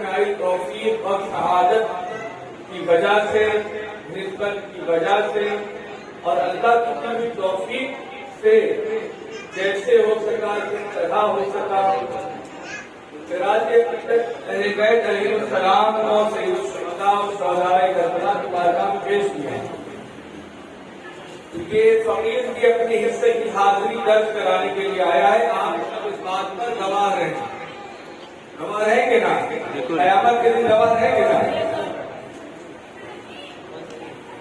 میں آئی توفیق اور شہادت کی وجہ سے، نسبت کی وجہ سے اور اللہ کی دی ہوئی توفیق سے جیسے ہو سکا، جس طرح ہو سکا، سراج اہل بیت علیہ السلام اور سید الشہداء و شہدائے کربلا کی بارگاہ میں پیش کیا ہے۔ یہ فقیر بھی اپنے حصے کی حاضری درج کرانے کے لیے آیا ہے۔ آپ سب اس بات پر گواہ رہیں، گواہ رہیں گے نا؟ قیامت کے دن گواہ رہیں گے نا؟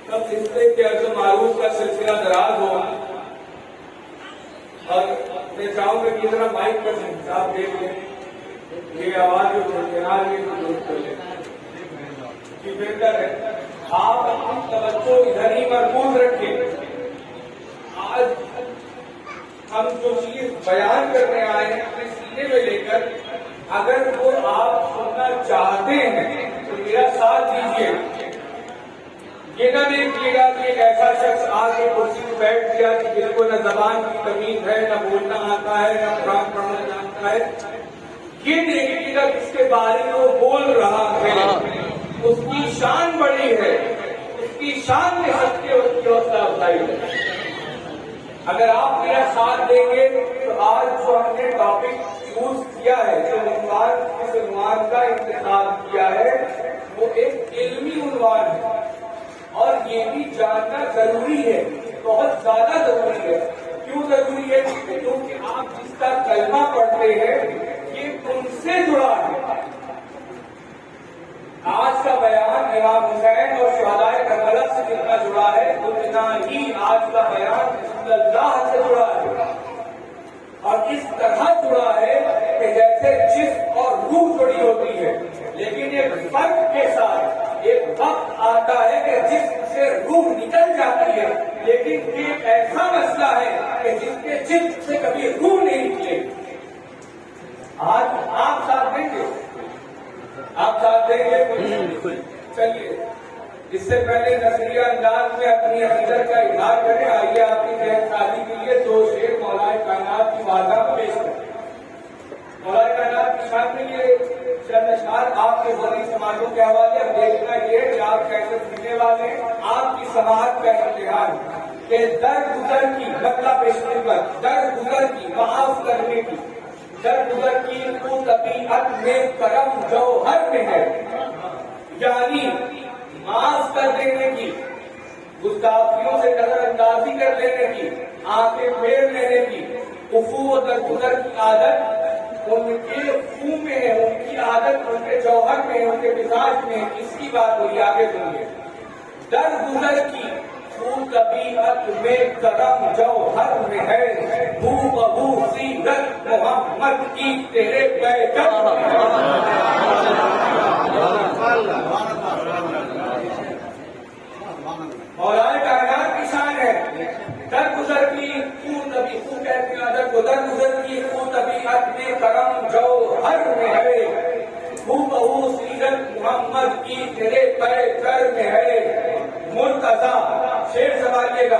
سب حصے کے عرض و معروف کا سلسلہ دراز ہو، اور میں چاہوں گا کہ ذرا مائک پر صاحب دیکھ لیں، یہ آواز جو درکنار ہے تو دور کر لیں، یہ بہتر ہے۔ آپ اپنی توجہ ادھر ہی مرکوز رکھیں۔ آج ہم جو چیز بیان کرنے آئے ہیں اپنے سینے میں لے کر، اگر وہ آپ سننا چاہتے ہیں تو میرا ساتھ دیجیے۔ یہ نہ دیکھیے گا کہ ایک ایسا شخص آ کے کرسی میں بیٹھ گیا کہ جس کو نہ زبان کی تمیز ہے، نہ بولنا آتا ہے، نہ قرآن پڑھنا جانتا ہے۔ یہ دیکھیے گا کس کے بارے میں وہ بول رہا ہے، اس کی شان بڑی ہے، اس کی شان میں ہٹ کے اس کی حوصلہ افزائی ہے۔ اگر آپ میرا ساتھ دیں گے تو آج جو ہم نے ٹاپک چوز کیا ہے، جو عنوان کا انتخاب کیا ہے، وہ ایک علمی عنوان ہے، اور یہ بھی جاننا ضروری ہے، بہت زیادہ ضروری ہے۔ کیوں ضروری ہے؟ کیونکہ آپ جس کا کلمہ پڑھتے ہیں یہ ان سے جڑا ہے۔ آج کا بیان امام حسین اور شہدائے کربلا سے جتنا جڑا ہے اتنا ہی آج کا بیان رسول اللہ سے جڑا ہے، اور اس طرح جڑا ہے کہ جیسے جسم اور روح جڑی ہوتی ہے، لیکن ایک فرق کے ساتھ ایک وقت آتا ہے کہ جسم سے روح نکل جاتی ہے، لیکن ایک ایسا مسئلہ ہے کہ جس کے جسم سے کبھی روح نہیں نکلے۔ آج آپ ساتھ دیں گے، آپ ساتھ دیں گے؟ چلیے اس سے پہلے نثریہ انداز میں اپنی عقیدت کا اظہار کریں۔ آئیے آپ کی ذہن سازی کے لیے دو شعر مولا کائنات کی بارگاہ میں پیش کریں۔ مولا کائنات کی شان میں یہ چند اشعار آپ کے ذریعے سماجوں کے حوالے اب دیکھنا یہ کہ آپ کیسے سننے والے ہیں۔ آپ کی سماعت کا امتحان کہ در گزر کی مطلب پیشنگت، در گزر کی معاف کرنے کی، در گزر کی تو طبیعت میں کرم جوہر میں ہے، یعنی معاف کر دینے کی، گستاخیوں سے نظر اندازی کر لینے کی، آنکھیں پھیر لینے کی، عفو و درگزر کی عادت ان کے خون میں ہے، ان کی عادت ان کے جوہر میں ہے، ان کے مزاج میں ہے۔ اس کی بات ہوئی، آگے سنیے۔ درگزر کی تو طبیعت میں کرم جوہر میں ہے، ہو بہو سیرت محمد کی تیرے پیغام میں ہے۔ مولا کائنات کی شان ہے۔ درگزر کی خون طبیعت، خون کہتے ہیں عادت کو، درگزر کی خون طبیعت میں کرم جوہر میں ہے، ہو بہو سیرت محمد کی تیرے پیغام میں ہے۔ مرتضی شیر سنبھالیے گا،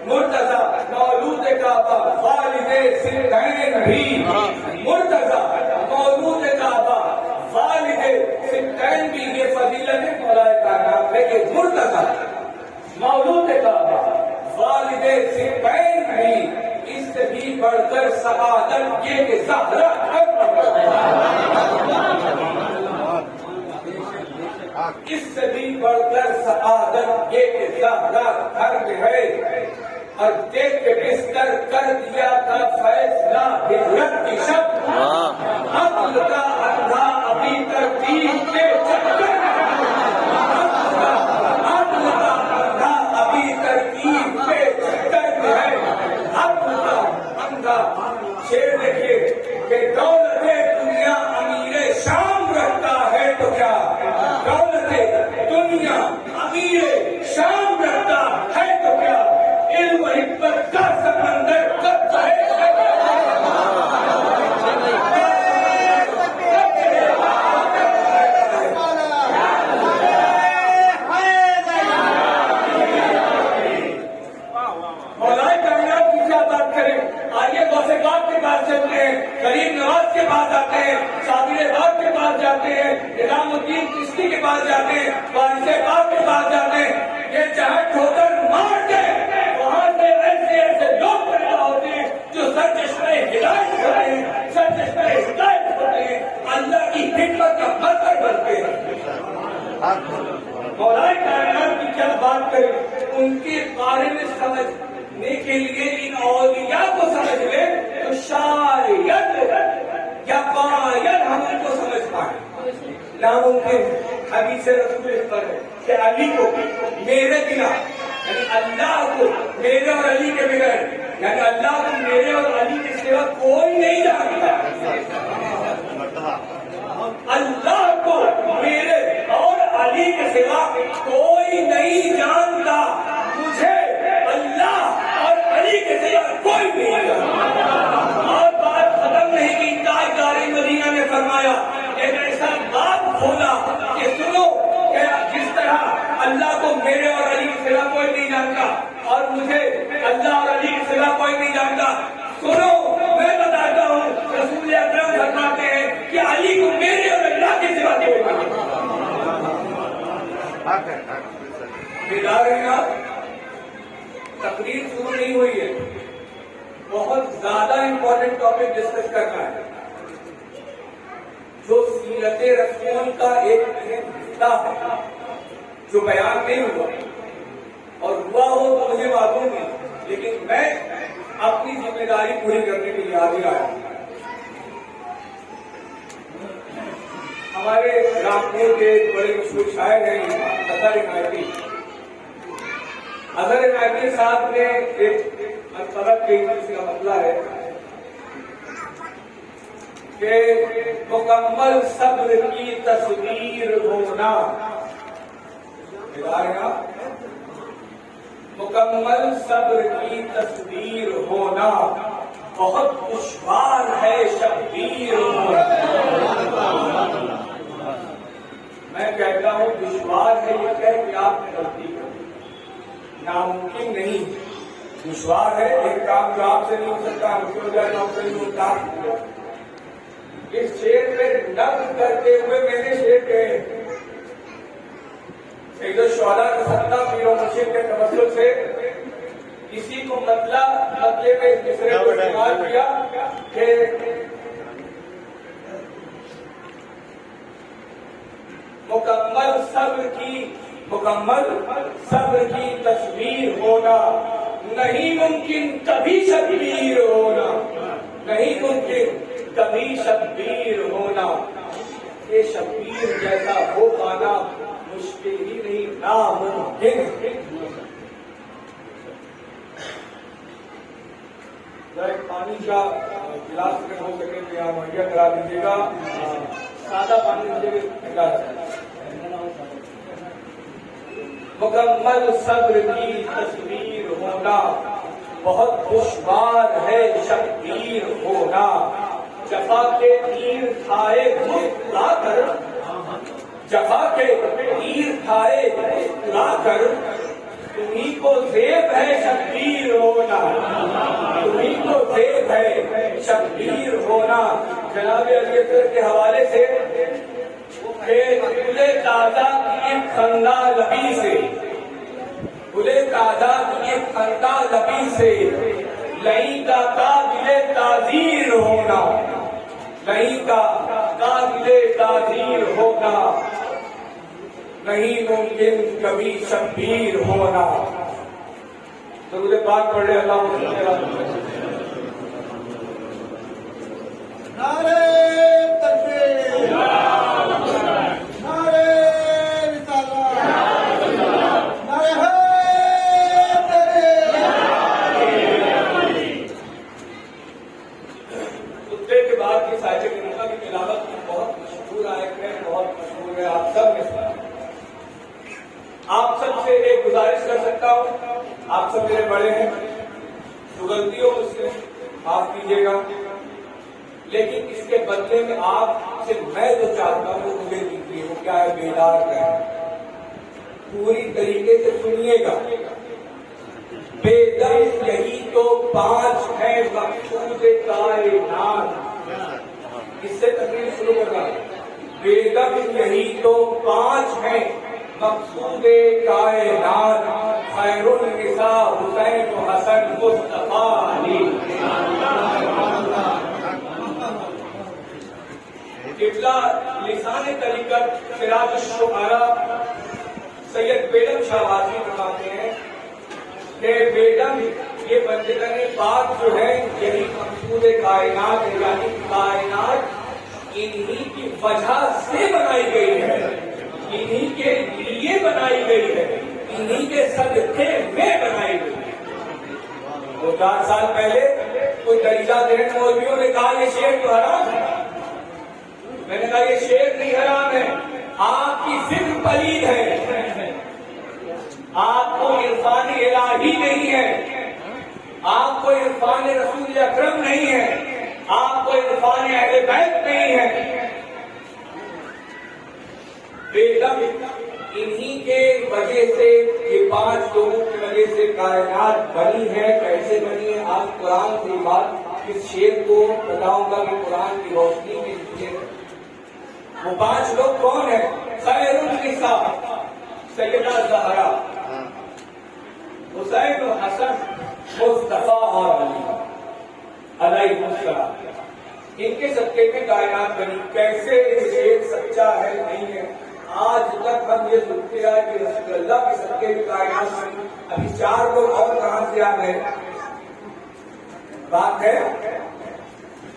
مرتضی مولود کعبہ والد ستین بھی، مرتضی مولود کعبہ والد ستین بھی، یہ فضیلت ہے مولا کائنات میں کہ مرتضی مولود کعبہ والد ستین بھی، اس سے بھی بڑھ کر سعادت یہ کہ زہرا اس سے بھی بڑھ کر سعادت یہ کہ زہرا گھر میں ہے، اور دیکھ کے بستر کر دیا تھا فیصلہ ہجرت کی شب، عقل کا اندھا ابھی ترتیب کے چکر میں، عقل کا اندھا ابھی ترتیب کے چکر میں ہے، عقل کا اندھا۔ شیر دیکھیے کہ دولت دنیا امیر شام رکھتا ہے تو کیا، دولت دنیا امیر شام رکھتا ہے تو کیا، علم و حکمت کا سمندر کب چاہے کسی کے پاس جاتے ہیں، وارث پاک کے پاس جاتے ہیں، یہ جہاں ٹھوکر مار کے وہاں سے ایسے ایسے لوگ پیدا ہوتے ہیں جو سرچشمہ ہدایت ہوتے ہیں، سرچشمہ ہدایت ہوتے ہیں، اللہ کی حکمت کا مظہر بنتے ہیں۔ مولا کائنات کی کیا بات کریں، ان کے بارے میں سمجھنے کے لیے ان اولیاء کو سمجھ لیں تو شاید یا باید ہم ان کو سمجھ پائیں۔ ناممکن حدیث رسول اس پر ہے کہ علی کو میرے بنا، یعنی اللہ کو میرے اور علی کے بغیر، یعنی اللہ کو میرے اور علی کے سوا کوئی نہیں جانتا، اللہ کو میرے اور علی کے سوا کوئی نہیں جانتا، مجھے اللہ اور علی کے سوا کوئی نہیں جانتا۔ اور بات ختم نہیں کی، تاجدار مدینہ نے فرمایا، ایک ایسا بات بولا کہ سنو کہ جس طرح اللہ کو میرے اور علی کے سوا کوئی نہیں جانتا اور مجھے اللہ اور علی کے سوا کوئی نہیں جانتا، سنو میں بتاتا ہوں، رسول اکرم فرماتے ہیں کہ علی کو میرے اور اللہ کے سوا کوئی نہیں جانتا۔ بیدار ہیں آپ؟ تقریر شروع نہیں ہوئی ہے، بہت زیادہ امپورٹنٹ ٹاپک ڈسکس کرنا ہے جو سیرت رسول کا ایک حصہ ہے جو بیان نہیں ہوا، اور ہوا ہو تو مجھے معلوم نہیں، لیکن میں اپنی ذمہ داری پوری کرنے کے لیے حاضر آیا ہوں۔ ہمارے رامپور کے بڑے مشہور شاعر ہیں اظہر عنایتی، اظہر عنایتی صاحب نے ایک طرف کے اس کا مسئلہ ہے کہ مکمل صبر کی تصویر ہونا، مکمل صبر کی تصویر ہونا بہت دشوار ہے شبیر ہونا۔ میں کہتا ہوں دشوار ہے یہ کہہ کہ آپ نے غلطی کر، ناممکن نہیں، دشوار ہے، ایک کام جو آپ سے نہیں ہو سکتا ہم سے ہو جائے تو ہم سے نہیں ہوتا۔ اس شعر میں نقد کرتے ہوئے میں نے شعر کہے، سید الشہداء کا ستہ پیر و مرشد کے توسل سے کسی کو مطلب میں اس مصرے کو استعمال کیا کہ مکمل صبر کی تصویر ہونا نہیں ممکن کبھی شبیر ہونا، نہیں ممکن کبھی شبیر ہونا، یہ شبیر جیسا ہو پانا مشکل ہی نہیں ناممکن۔ ایک پانی کا گلاس میں ہو سکے تو آپ مہیا کرا دیجیے گا، سادہ پانی دیجیے گا۔ مکمل صبر کی تصویر ہونا بہت دشوار ہے شبیر ہونا، جفا کے تیر کھائے لا کر، جفا کے تیر کھائے لا کر تمہیں کو زیب ہے شبیر ہونا، تمہیں کو زیب ہے شبیر ہونا۔ جناب علی اکبر کے حوالے سے گلے تازہ کی ایک خندہ لبی سے، گلے تازہ کی ایک خندہ لبی سے لئی کا قابل تعزیر ہونا، لئی کا قابل تعزیر ہونا نہیں ممکن کبھی شبیر ہونا۔ درود پاک پڑھ لے اللہ نعرہ تکبیر، نعرہ رسالت، نعرہ خطبے کے بعد کی صاحب نعمت کی تلاوت بہت مشہور آیت ہے، بہت مشہور ہے، آپ سب نے سنا۔ آپ سب سے ایک گزارش کر سکتا ہوں، آپ سب میرے بڑے ہیں، جو غلطی ہو مجھ سے معاف کیجیے گا، لیکن اس کے بدلے میں آپ سے میں جو چاہتا ہوں وہ مجھے دیکھیے، وہ کیا ہے؟ بیدار کریں، پوری طریقے سے سنیے گا۔ بیدم یہی تو 5 ہے مقصود کائنات، اس سے تقریر شروع کرنا۔ بیگم یہی تو 5 ہیں مقصود کائنات خیر النساء حسین و حسن مصطفیٰ علی قبلہ لسان طریقت سراج الشعراء سید بیگم شہبازی فرماتے ہیں کہ بیگم یہ بندگان پاک جو ہے یہی مقصود کائنات ہے، یعنی کائنات انہی کی وجہ سے بنائی گئی ہے، انہی کے لیے بنائی گئی ہے، انہی کے صدقے میں بنائی گئی ہے۔ 2-4 سال پہلے کوئی دریجہ دین مولویوں نے کہا یہ شعر تو حرام ہے، میں نے کہا یہ شعر نہیں حرام ہے، آپ کی فکر پلید ہے، آپ کو عرفان الہی نہیں ہے، آپ کو عرفان رسول اکرم نہیں ہے، آپ کو عرفان اہل بیت نہیں ہے۔ بیگم انہی کے وجہ سے یہ 5 لوگوں کی وجہ سے کائنات بنی ہے۔ کیسے بنی ہے؟ آج قرآن کی بات اس شعر کو بتاؤں گا کہ قرآن کی روشنی میں لیے وہ 5 لوگ کون ہیں؟ خیر النساء سیدہ زہرا، حسین و حسن مصطفیٰ اور علی علیہ السلام، ان کے صدقے میں کائنات بنی۔ کیسے یہ شعر سچا ہے نہیں ہے؟ آج تک ہم یہ سنتے آئے کہ رسول اللہ کے صدقے میں کائنات بنی، ابھی 4 لوگ اور کہاں سے آ گئے؟ بات ہے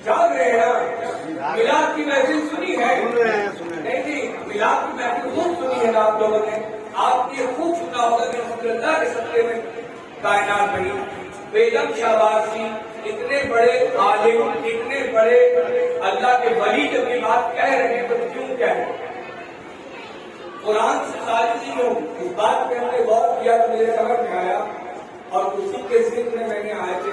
جاگ رہے ہیں، میلاد کی محفل سنی ہے نہیں جی؟ میلاد کی محفل خوب سنی ہے آپ لوگوں نے، آپ نے خوب سنا ہوگا کہ رسول اللہ کے صدقے میں کائنات بنی۔ بیگم شہبازی اتنے بڑے عالم، اتنے بڑے اللہ کے ولی جب یہ بات کہہ رہے ہیں تو کیوں کہہ رہے ہیں؟ قرآن سے خارج نہیں ہوں، اس بات پہ ہم نے غور کیا تو مجھے سمجھ میں آیا، اور اسی کے ذکر میں نے آیت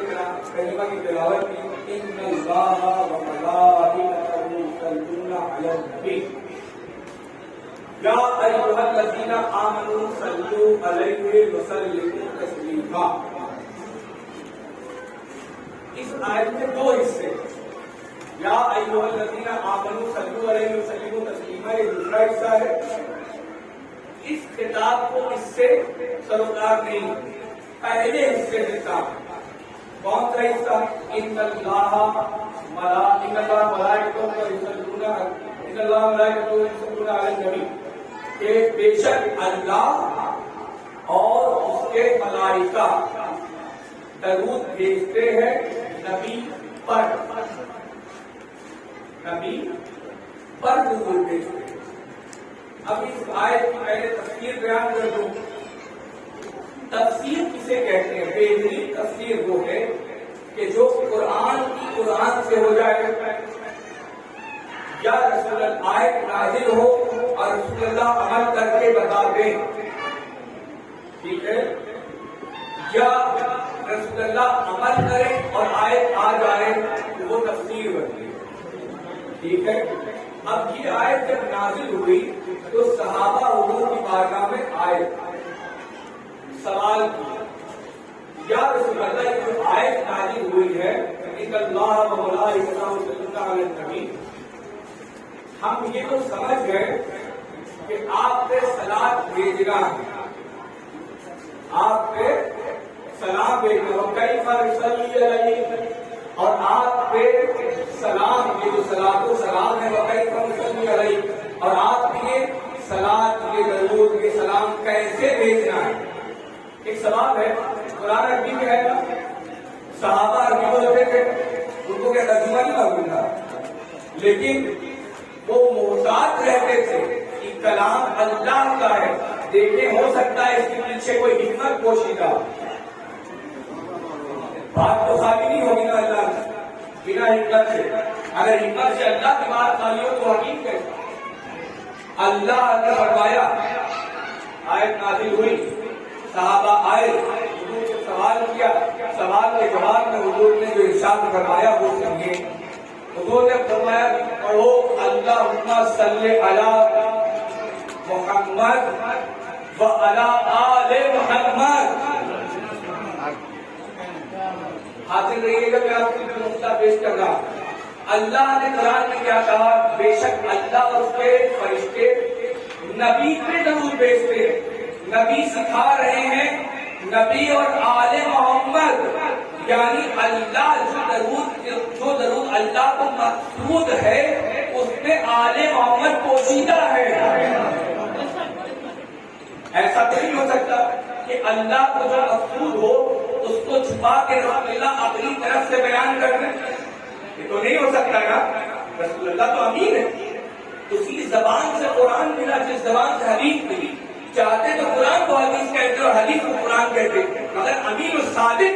کریمہ کی تلاوت کی، ان اللہ و ملائکتہ یصلون علی النبی یا ایھا الذین آمنوا صلوا علیہ وسلموا تسلیما۔ اس آیت میں 2 حصے، یا ایھا الذین آمنوا صلوا علیہ وسلموا تسلیما، یہ دوسرا حصہ ہے۔ اس کتاب کو اس سے سروکار نہیں، پہلے حصے میں تھا۔ کون سا حصہ؟ ان اللہ ملائکتہ یصلون علی النبی، کہ بے شک اللہ اور اس کے ملائکہ درود بھیجتے ہیں نبی پر، نبی پر درود بھیجتے ہیں۔ اب اس آیت کی پہلے تفسیر بیان کر دوں۔ تفسیر کسے کہتے ہیں؟ بہترین تفسیر وہ ہے کہ جو قرآن کی قرآن سے ہو جائے، یا رسول اللہ آیت نازل ہو اور رسول اللہ عمل کر کے بتا دیں، ٹھیک ہے، یا رسول اللہ عمل کرے اور آیت آ جائے تو وہ تفسیر بنتی ہے، ٹھیک ہے۔ اب یہ آیت جب نازل ہوئی تو صحابہ حضور کی بارگاہ میں آئے، سوال کیا، یا رسول اللہ یہ جو آیت نازل ہوئی ہے ان اللہ و ملائکتہ یصلون علی النبی، ہم یہ تو سمجھ گئے کہ آپ پہ صلاۃ بھیجنا ہے، آپ پہ سلام بھیجنا، وکیف نصلی علیہ، اور آپ پہ سلام، یہ جو صلاۃ و سلام ہے وکیف نصلی علیہ، اور آپ کے صلاۃ کے درود کے سلام کیسے بھیجنا ہے؟ ایک سوال ہے، قرآن عربی میں ہے نا، صحابہ عربی بولتے تھے، ان کو کیا ترجمہ نہیں معلوم تھا، لیکن وہ محتاط رہتے تھے کہ کلام اللہ کا ہے، دیکھیں ہو سکتا ہے اس کے پیچھے کوئی حکمت پوشیدہ، بات تو خالی نہیں ہوگی نا اللہ کی بنا حکمت سے، اگر حکمت سے اللہ کی بات خالی ہو تو حکیم کیسے؟ اللہ نے فرمایا، آیت نازل ہوئی، صحابہ آئے، حضور سے سوال کیا، سوال کے جواب میں حضور نے جو ارشاد فرمایا وہ سمجھے۔ حضور نے فرمایا پڑھو اللہم صلی علی محمد و علی آل محمد۔ حاضر رہیے گا، میں آپ کو جو نقطہ پیش کر رہا ہوں، اللہ نے قرآن میں کیا کہا؟ بے شک اللہ اور اس کے فرشتے نبی پہ درود بھیجتے ہیں. نبی سکھا رہے ہیں، نبی اور آل محمد یعنی اللہ جو درود اللہ کو مقصود ہے اس میں آل محمد پوشیدہ ہے. ایسا تو نہیں ہو سکتا کہ اللہ کو جو مقصود ہو اس کو چھپا کے رسول اللہ اپنی طرف سے بیان کر دیں. یہ تو نہیں ہو سکتا نا. رسول اللہ تو امین ہے، اسی زبان سے قرآن ملا جس زبان سے حدیث ملی. چاہتے تو قرآن کو حدیث کہتے اور حدیث کو قرآن کہتے، مگر امین و صادق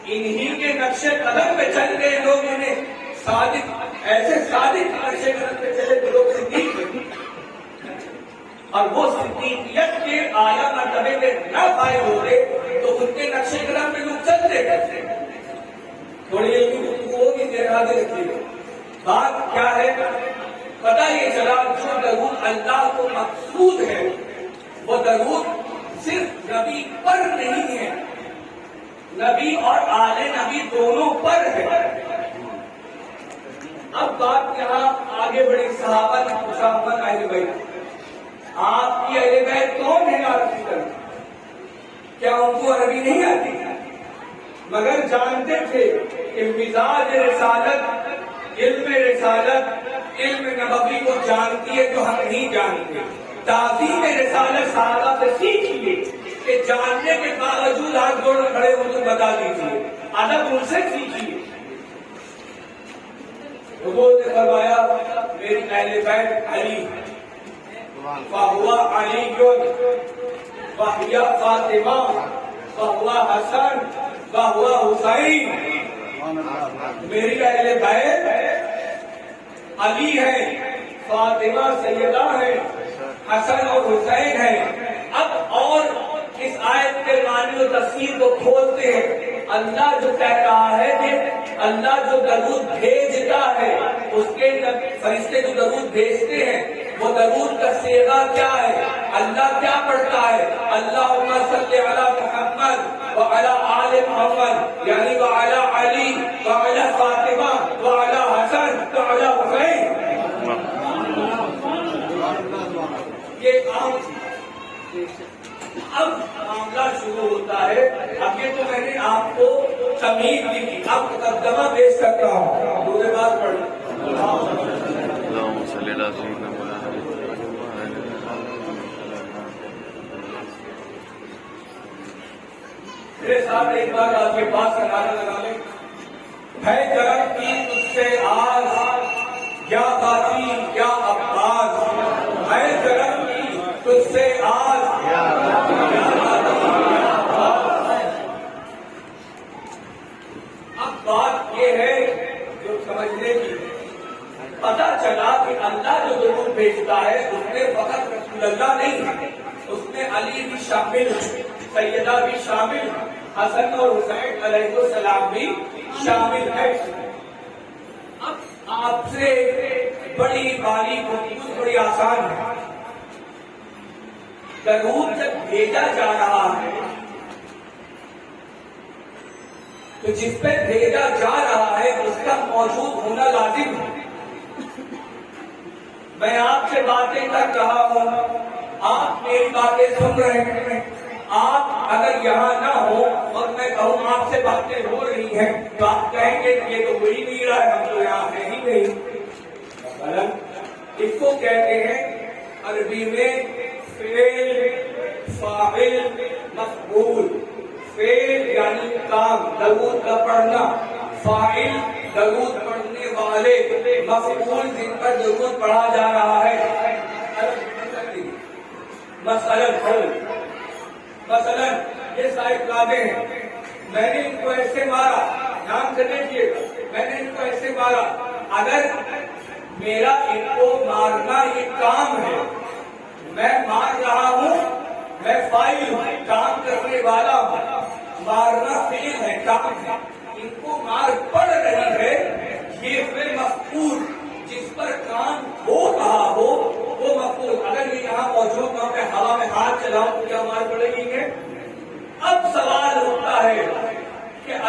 انہی کے نقش قدم پہ چل گئے لوگ. انہیں صادق ایسے صادق نقش قدم پہ چلے تو لوگ صدیق بنے، اور وہ صدیقیت کے اعلیٰ مرتبے میں نہ پائے ہوتے تو ان کے نقش قدم پہ لوگ چلتے کرتے. تھوڑی ہوگی دیر آگے رکھیے گا. بات کیا ہے؟ پتہ یہ چلا جو درود اللہ کو مقصود ہے وہ درود صرف نبی پر نہیں ہے، نبی اور آل نبی دونوں پر ہے. اب بات یہاں آگے بڑی. صحابہ نے پوچھا اہل بیت، آپ کی اہل بیت کون ہے آپ کی طرف؟ کیا ان کو عربی نہیں آتی؟ مگر جانتے تھے کہ مزاج رسالت، علم رسالت، علم نبوی کو جانتی ہے جو ہم نہیں جانتے. تعظیم رسالت صحابہ سے سیکھیے کہ جاننے کے باوجود ہاتھ جوڑ کھڑے ہو تو بتا دیجیے. ادب ان سے سیکھیے. حضور نے فرمایا میری اہل بیت علی فہو علی وہی فاطمہ فہو حسن فہو حسین. میری اہل بیت علی ہے، فاطمہ سیدہ ہے، حسن اور حسین ہے. اب اور اس آیت کے معنی و تفسیر کو کھولتے ہیں. اللہ جو کہہ رہا ہے کہ اللہ جو درود بھیجتا ہے اس کے فرشتے جو درود بھیجتے ہیں وہ درود کا صیغہ کیا ہے؟ اللہ کیا پڑھتا ہے؟ اللہم صلی علی محمد وعلی آل محمد، یعنی وعلی علی وعلی فاطمہ وعلی حسن وعلی حسین. یہ عام. اب معاملہ شروع ہوتا ہے. اب یہ تو میں نے آپ کو تمیز دی تھی، اب مقدمہ پیش کرتا ہوں. دوسرے بات پڑھ میرے ساتھ ایک بار آپ کے پاس کا نعرہ لگا لیں. ہے کرم کی تجھ سے آس یا باقی یا عباس، ہے کرم کی تجھ سے آس یا باقی یا عباس. اب بات یہ ہے جو سمجھنے کی. پتا چلا کہ اللہ جو درود بھیجتا ہے اس میں فقط رسول اللہ نہیں، اس میں علی بھی شامل، سیدہ بھی شامل، حسن اور حسین علیہ السلام بھی شامل ہے. اب آپ سے بڑی باریک گفتگو بڑی آسان ہے. درود جب بھیجا جا رہا ہے تو جس پہ بھیجا جا رہا ہے اس کا موجود ہونا لازم ہے. میں آپ سے باتیں کر رہا ہوں، آپ میری باتیں سن رہے ہیں. آپ اگر یہاں نہ ہو اور میں کہوں آپ سے باتیں ہو رہی ہیں تو آپ کہیں گے کہ یہ تو ہو ہی نہیں رہا ہے، ہم تو یہاں ہیں ہی نہیں. اس کو کہتے ہیں عربی میں فعل، فاعل، مفعول. فعل یعنی کام، درود کا پڑھنا. فاعل درود پڑھنے والے. مفعول جن پر درود پڑھا جا رہا ہے. مثلا یہ سائٹ لادے ہیں، میں نے ان کو ایسے مارا، دھیان سے دیکھیے گا، میں نے ان کو ایسے مارا. اگر میرا ان کو مارنا یہ کام ہے، میں مار رہا ہوں، میں فاعل ہوں، کام کرنے والا ہوں. مارنا فعل ہے، کام ہے. ان کو مار پڑ رہی ہے، یہ فعل مفعول جس پر کام ہو رہا ہو وہ مفعول. اگر یہ یہاں موجود نہ، میں ہوا میں ہاتھ چلاؤں تو کیا مار پڑے گی؟ کہ اب سوال ہوتا ہے کہ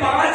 5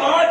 5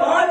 5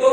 2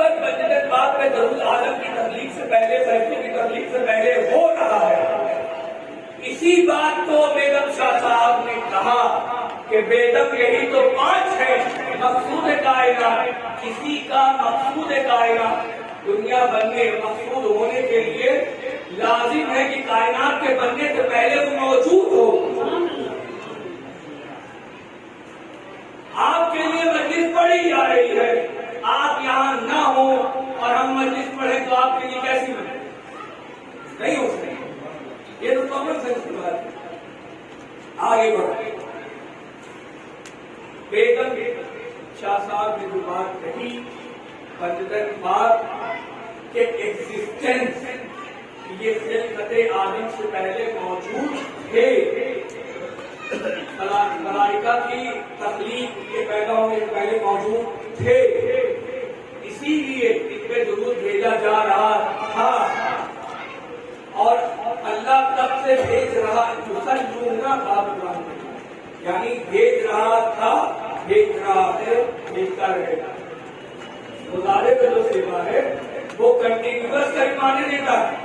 نسبت مسجد پاک میں درود عالم کی تخلیق سے پہلے، فرشتوں کی تخلیق سے پہلے ہو رہا ہے۔ اسی بات کو بیگم شاہ صاحب نے کہا کہ بیگم یہی تو 5 ہے مقصود کائنات، کسی کا مقصود کائنات دنیا بننے مقصود ہونے کے لیے لازم ہے کہ کائنات کے بننے سے پہلے وہ موجود ہو۔ آپ کے لیے مجلس پڑھی جا رہی ہے، آپ یہاں نہ ہو اور ہم مجلس پڑھیں تو آپ کے لیے کیسی بنے؟ نہیں ہو سکتی، یہ تو کامن سینس کی بات ہے۔ آگے بڑھتے بیگم شاہ صاحب نے جو بات کہی مسجد پاک کے ایگزسٹنس، یہ خلقت آدم سے پہلے موجود تھے، ملائکہ کی تخلیق کے پیدا ہونے سے پہلے موجود تھے، اسی لیے ان پہ درود بھیجا جا رہا تھا۔ اور اللہ تب سے بھیج رہا یعنی بھیج رہا تھا، بھیج رہا ہے، بھیجتا رہے گا۔ مظاہرے کا جو سیوا ہے وہ کنٹینیوس کا معنی دیتا ہے۔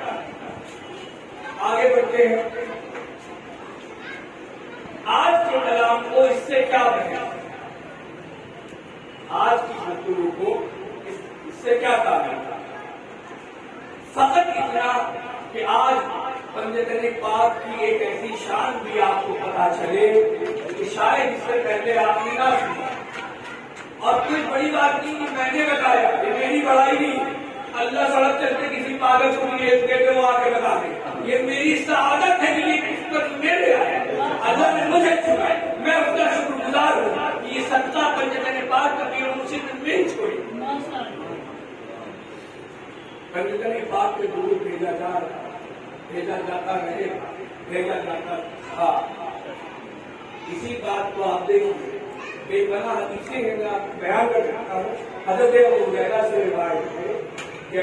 آگے بڑھتے ہیں، آج کے کلام کو اس سے کیا بنے، آج کی گفتگو کو اس سے کیا تعلق؟ فقط اتنا کہ آج مسجد پاک کی ایک ایسی شان بھی آپ کو پتا چلے کہ شاید اس سے پہلے آپ نے نہ سنا۔ اور کوئی بڑی بات نہیں کہ میں نے بتایا، یہ میری بڑائی نہیں، اللہ سڑک چلتے کسی پاگل کو نہیں دیتے وہ آ کے بتا دے، یہ میری سعادت ہے کہ یہ قسمت میرے آئے، اللہ نے مجھے چنا، میں اس کا شکر گزار ہوں کہ یہ صدقہ مسجد پاک کا پیر مرشد نے نہیں چھوڑی۔ مسجد پاک کے درود بھیجا جا رہا، بھیجا جاتا رہے، بھیجا جاتا تھا۔ اسی بات کو آپ دیکھیں، بے پناہ حدیثیں ہیں، میں آپ بیان کر سکتا ہوں۔ حضرت ابو ہریرہ سے روایت ہے کہ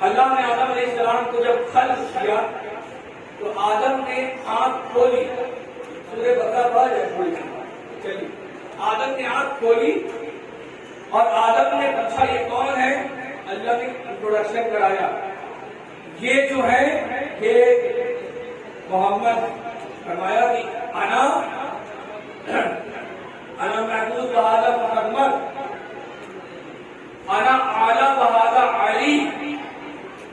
اللہ نے آدم علیہ السلام کو جب خلق کیا تو آدم نے آنکھ کھولی، سورہ بقرہ پڑھ جائے تھوڑی چلیے، آدم نے آنکھ کھولی اور آدم نے پوچھا یہ کون ہے؟ اللہ نے انٹروڈکشن کرایا، یہ جو ہے یہ محمد، فرمایا کہ انا محمود وہذا محمد، انا اعلی وہذا علی،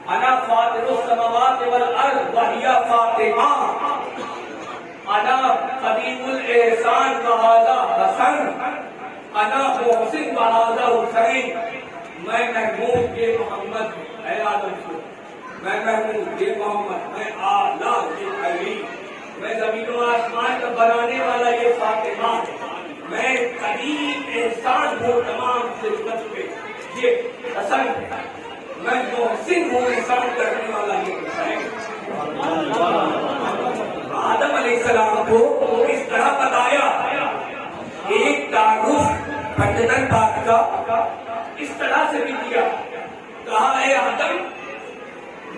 انا فاطر السماوات والارض وہی فاطمہ، انا قدیم الاحسان وہذا حسن، انا محسن وہذا حسین۔ میں محمود یہ محمد، اے آدم کو میں محمود یہ محمد، میں اعلیٰ یہ علی، میں زمین و آسمان کا بنانے والا یہ فاطمہ، میں قدیم احسان ہوں تمام خلقت پہ یہ حسن، میں محسن ہوں احسان کرنے والا یہ حسین۔ آدم علیہ السلام کو اس طرح بتایا، ایک تعارف مسجد پاک کا اس طرح سے بھی دیا، کہا اے آدم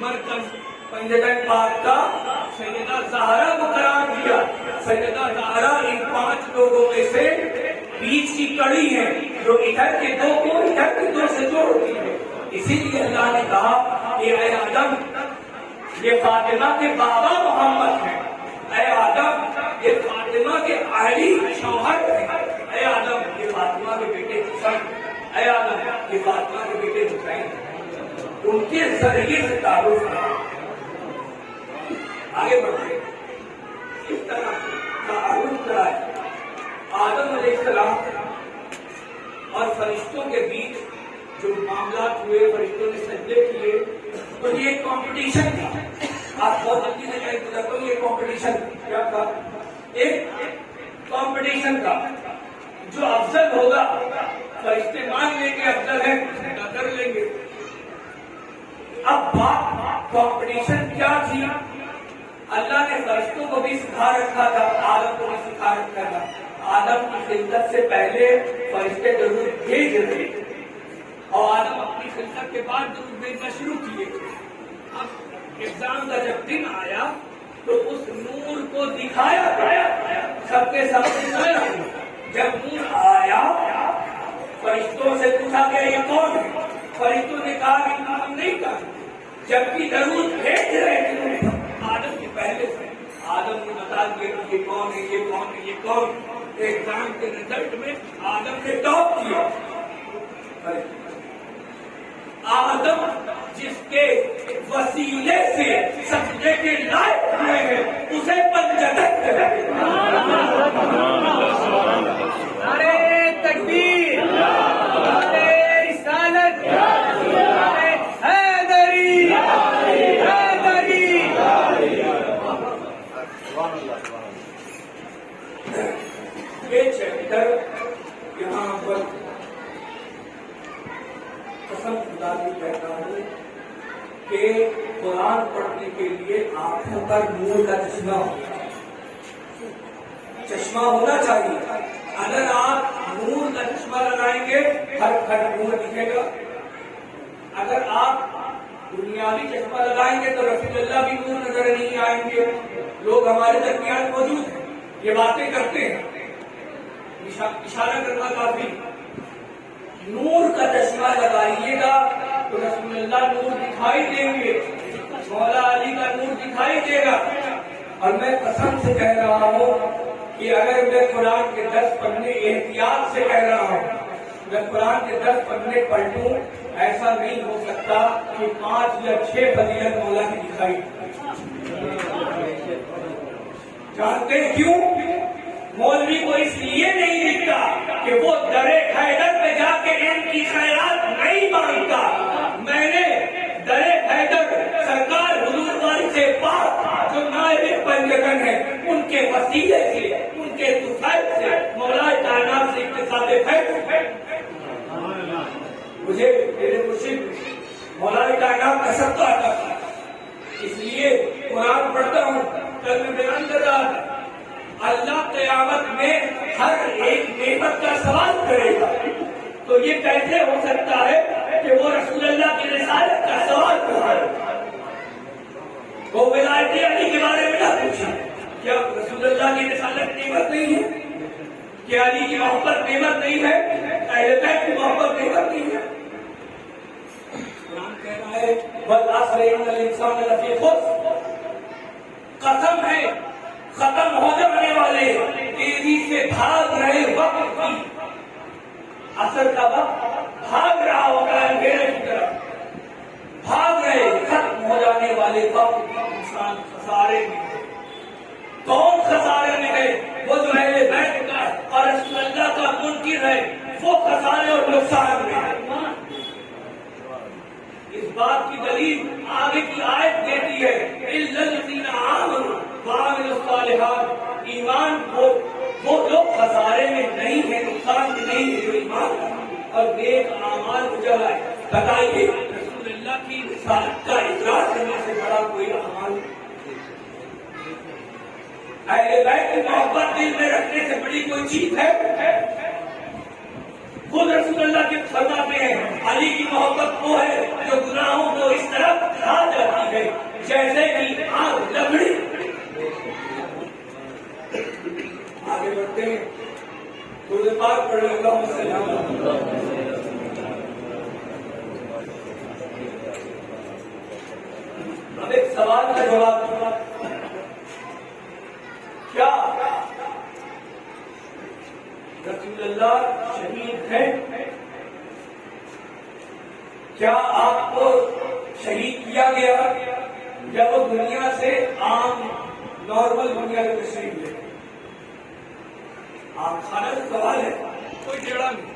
مرکز مسجد پاک کا سیدہ زہرا کو قرار دیا۔ سیدہ زہرا ان 5 لوگوں میں سے بیچ کی کڑی ہے جو ادھر کے 2 کو ادھر کے 2 سے جوڑتی ہے، اسی لیے اللہ نے کہا کہ اے آدم یہ فاطمہ کے بابا محمد ہیں، اے آدم یہ فاطمہ کے علی شوہر ہیں، اے آدم یہ فاطمہ کے بیٹے حسن، اے آدم یہ فاطمہ کے بیٹے حسین، ان کے ذریعے سے تعارف ہے۔ آگے بڑھتے اس طرح تعارف کرائے آدم علیہ السلام اور فرشتوں کے بیچ جو معاملات ہوئے، فرشتوں نے سجدے کیے، تو یہ ایک کمپٹیشن تھا۔ آپ بہت جلدی سے جائیں گزرتا ہوں، یہ کمپٹیشن کیا تھا؟ ایک کمپٹیشن تھا، جو افضل ہوگا فرشتے مان لیں گے افضل ہے، نہ کر لیں گے۔ اب بات کمپٹیشن کیا تھی؟ اللہ نے فرشتوں کو بھی سکھا رکھا تھا، آدم کو بھی سکھا رکھا تھا۔ آدم کی خلقت سے پہلے فرشتے درود بھیج رہے اور آدم اپنی خلقت کے بعد درود بھیجنا شروع کیے۔ اب ایگزام کا جب دن آیا تو اس نور کو دکھایا گیا، سب کے سامنے آیا۔ جب نور آیا فرشتوں سے پوچھا کہ فرشتوں نے کہا کہ کام نہیں کر، جبکہ درود بھیج رہے تھے آدم کے پہلے سے۔ آدم نے بتا دیا کہ یہ کون ہے، یہ کون ہے، یہ کون۔ ایگزام کے رزلٹ میں آدم نے ٹاپ کیا۔ آدم جس کے وسیلے سے سجدے کے لائق ہوئے ہیں اسے پنجدت کرے۔ نعرے تکبیر، نعرے رسالت، نعرے حیدری، حیدری۔ یہ چیپٹر یہاں پر قسم خدا کی کہتا ہوں کہ قرآن پڑھنے کے لیے آنکھوں پر نور کا چشمہ ہونا چاہیے۔ اگر آپ نور کا چشمہ لگائیں گے ہر نور دکھے گا۔ اگر آپ دنیاوی چشمہ لگائیں گے تو رسول اللہ بھی نور نظر نہیں آئیں گے۔ لوگ ہمارے درمیان موجود ہیں، یہ باتیں کرتے ہیں، اشارہ کرنا کافی۔ نور کا چشمہ لگائیے گا تو رسول اللہ نور دکھائی دیں گے، مولا علی کا نور دکھائی دے گا۔ اور میں قسم سے کہہ رہا ہوں کہ اگر میں قرآن کے 10 پڑھنے احتیاط سے کہہ رہا ہوں، میں قرآن کے 10 پڑھنے پڑھ لوں، ایسا نہیں ہو سکتا کہ 5 یا 6 فضیلت مولا کی دکھائی۔ جانتے ہیں کیوں؟ مولوی کو اس لیے نہیں دکھتا کہ وہ درے حیدر میں جا کے ان کی خیرات نہیں مانگتا۔ میں نے درے حیدر سرکار حضور والی سے پاک جو نائب پنجگن ہے ان کے وسیلے سے، ان کے طفیل سے، مولا کائنات سے اقتصاد فیض مجھے میرے مرشد مولا کائنات کا سب کا عطا تھا۔ اس لیے قرآن پڑھتا ہوں۔ کل میں بیان کر رہا تھا اللہ قیامت میں ہر ایک نعمت کا سوال کرے گا، تو یہ کیسے ہو سکتا ہے کہ وہ رسول اللہ کی رسالت کا سوال کرے؟ وہ ولایت علی کے بارے میں نہ پوچھا، کیا رسول اللہ کی رسالت نعمت نہیں ہے؟ کیا علی کی محبت نعمت نہیں ہے؟ اہل بیت کی محبت نعمت نہیں ہے؟ قرآن کہہ رہا ہے والعصر ان الانسان لفی خسر، قسم ہے ختم ہو جانے والے تیزی سے بھاگ رہے وقت کی، عصر کا وقت بھاگ رہا ہوتا ہے اندھیرے کی طرف، بھاگ رہے ختم ہو جانے والے وقت کی انسان خسارے میں ہے۔ کون خسارے میں ہے؟ وہ جو اہل بیت کا اور رسول اللہ کا منکر ہے، وہ خسارے اور نقصان میں ہے۔ اس بات کی دلیل آگے کی آیت دیتی ہے اِلَّا الَّذِينَ آمَنُوا وَعَمِلُوا الصَّالِحَاتِ، ایمان وہ لوگ خسارے میں نہیں ہے، نقصان میں نہیں ہے جو ایمان اور نیک اعمال اجلائے۔ بتائیے رسول اللہ کی رسالت کا اقرار کرنے سے بڑا کوئی اعمال، اہل بیت کی محبت دل میں رکھنے سے بڑی کوئی چیز ہے؟ خود رسول اللہ کے فرماتے ہیں علی کی محبت وہ ہے جو گناہوں کو اس طرح کھا جاتی ہے جیسے کہ آگ لکڑی۔ آگے بڑھتے ہیں، درود پاک پڑھ لیں گا مسلمان۔ اب ایک سوال کا جواب دوں، کیا رسول اللہ شہید ہے؟ کیا آپ کو شہید کیا گیا یا وہ دنیا سے عام نارمل دنیا سے تشریف لے؟ آپ خانہ سے سوال ہے، کوئی ٹیڑھا نہیں۔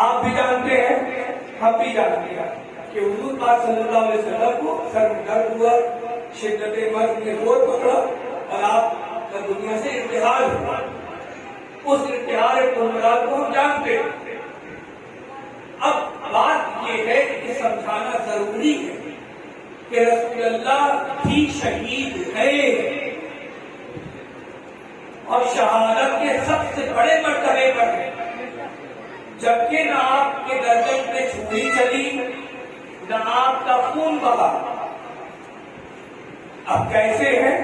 آپ بھی جانتے ہیں، ہم بھی جانتے ہیں کہ حضور پاک صلی اللہ علیہ وسلم کو سر میں درد ہوا، شدت مرض نے زور پکڑا اور آپ کا دنیا سے انتقال ہوا۔ اس ارتحال کو ہم جانتے ہیں۔ اب بات یہ ہے کہ سمجھانا ضروری ہے کہ رسول اللہ بھی شہید ہے اور شہادت کے سب سے بڑے مرتبے پر ہے، جبکہ نہ آپ کے گردن میں چھری چلی نہ آپ کا خون بہا۔ اب کیسے ہے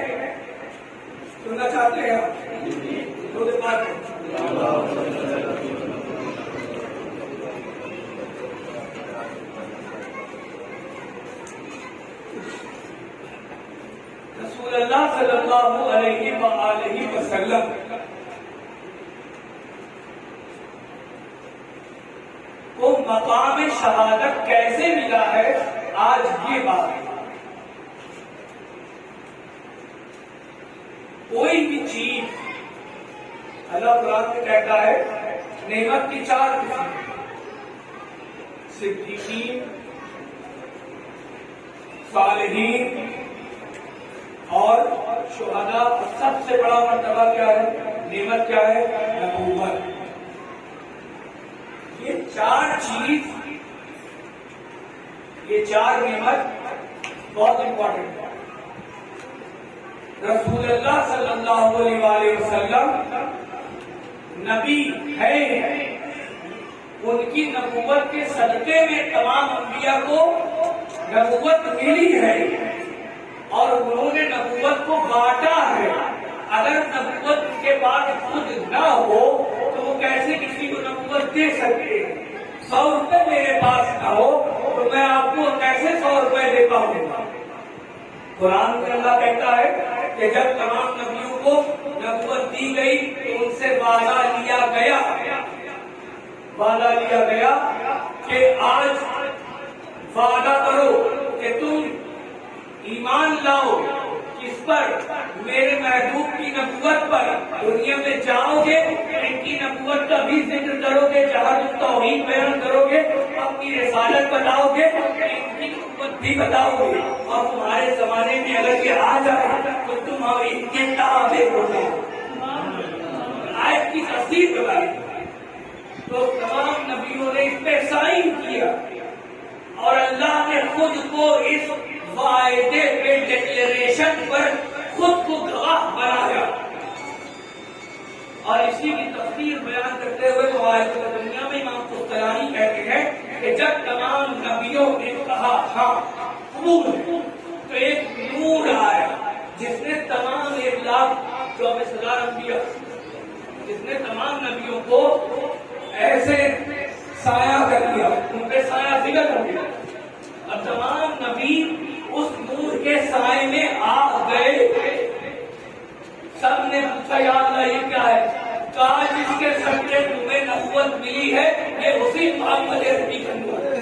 سننا چاہتے ہیں آپ؟ اللہ علیہ وآلہ وسلم کو مقام شہادت کیسے ملا ہے، آج یہ بات ہے۔ کوئی بھی چیز اللہ قرآن میں کہتا ہے نعمت کی 4 قسم، صدیقین، صالحین اور شہداء۔ سب سے بڑا مرتبہ کیا ہے، نعمت کیا ہے، نبوت۔ یہ 4 چیز، یہ 4 نعمت بہت امپورٹنٹ ہے۔ رسول اللہ صلی اللہ علیہ وآلہ وسلم نبی ہے، ان کی نبوت کے صدقے میں تمام انبیاء کو نبوت ملی ہے اور انہوں نے نبوت کو بانٹا ہے۔ اگر نبوت کے بعد خود نہ ہو تو وہ کیسے کسی کو نبوت دے سکتے ہیں؟ 100 روپے میرے پاس نہ ہو تو میں آپ کو کیسے 100 روپے دے پاؤں گا؟ قرآن میں اللہ کہتا ہے کہ جب تمام نبیوں کو نبوت دی گئی تو ان سے وعدہ لیا گیا کہ آج وعدہ کرو کہ تم ایمان لاؤ کس پر، میرے محبوب کی نبوت پر۔ دنیا میں جاؤ گے ان کی نبوت کا بھی ذکر کرو گے، جہاں تم توحید بیان کرو گے، اپنی رسالت بتاؤ گے، ان کی نبوت بھی بتاؤ گے، اور تمہارے زمانے میں اگر یہ آ جائے تو تم اور ان کے تابع ہو جاؤ۔ آیت کی تفسیر بتائی تو تمام نبیوں نے اس پہ سائن کیا اور اللہ نے خود کو اس وعدے پہ، ڈکلیریشن پر خود کو گواہ بنایا۔ اور اسی کی تفسیر بیان کرتے ہوئے تو آیت دنیا میں امام قسطلانی کہتے ہیں کہ جب تمام نبیوں نے کہا ہاں قبول تو ایک نور آیا جس نے تمام 1,24,000 انبیاء، جس نے تمام نبیوں کو ایسے سایہ کر دیا، ان پہ سایہ فکر کر دیا۔ اب تمام نبی اس نور کے سائے میں آ گئے۔ سب نے پوچھا یا اللہ یہ کیا ہے؟ کہا جس کے صدقے تمہیں نبوت ملی ہے یہ اسی محمد عربی کا نور ہے۔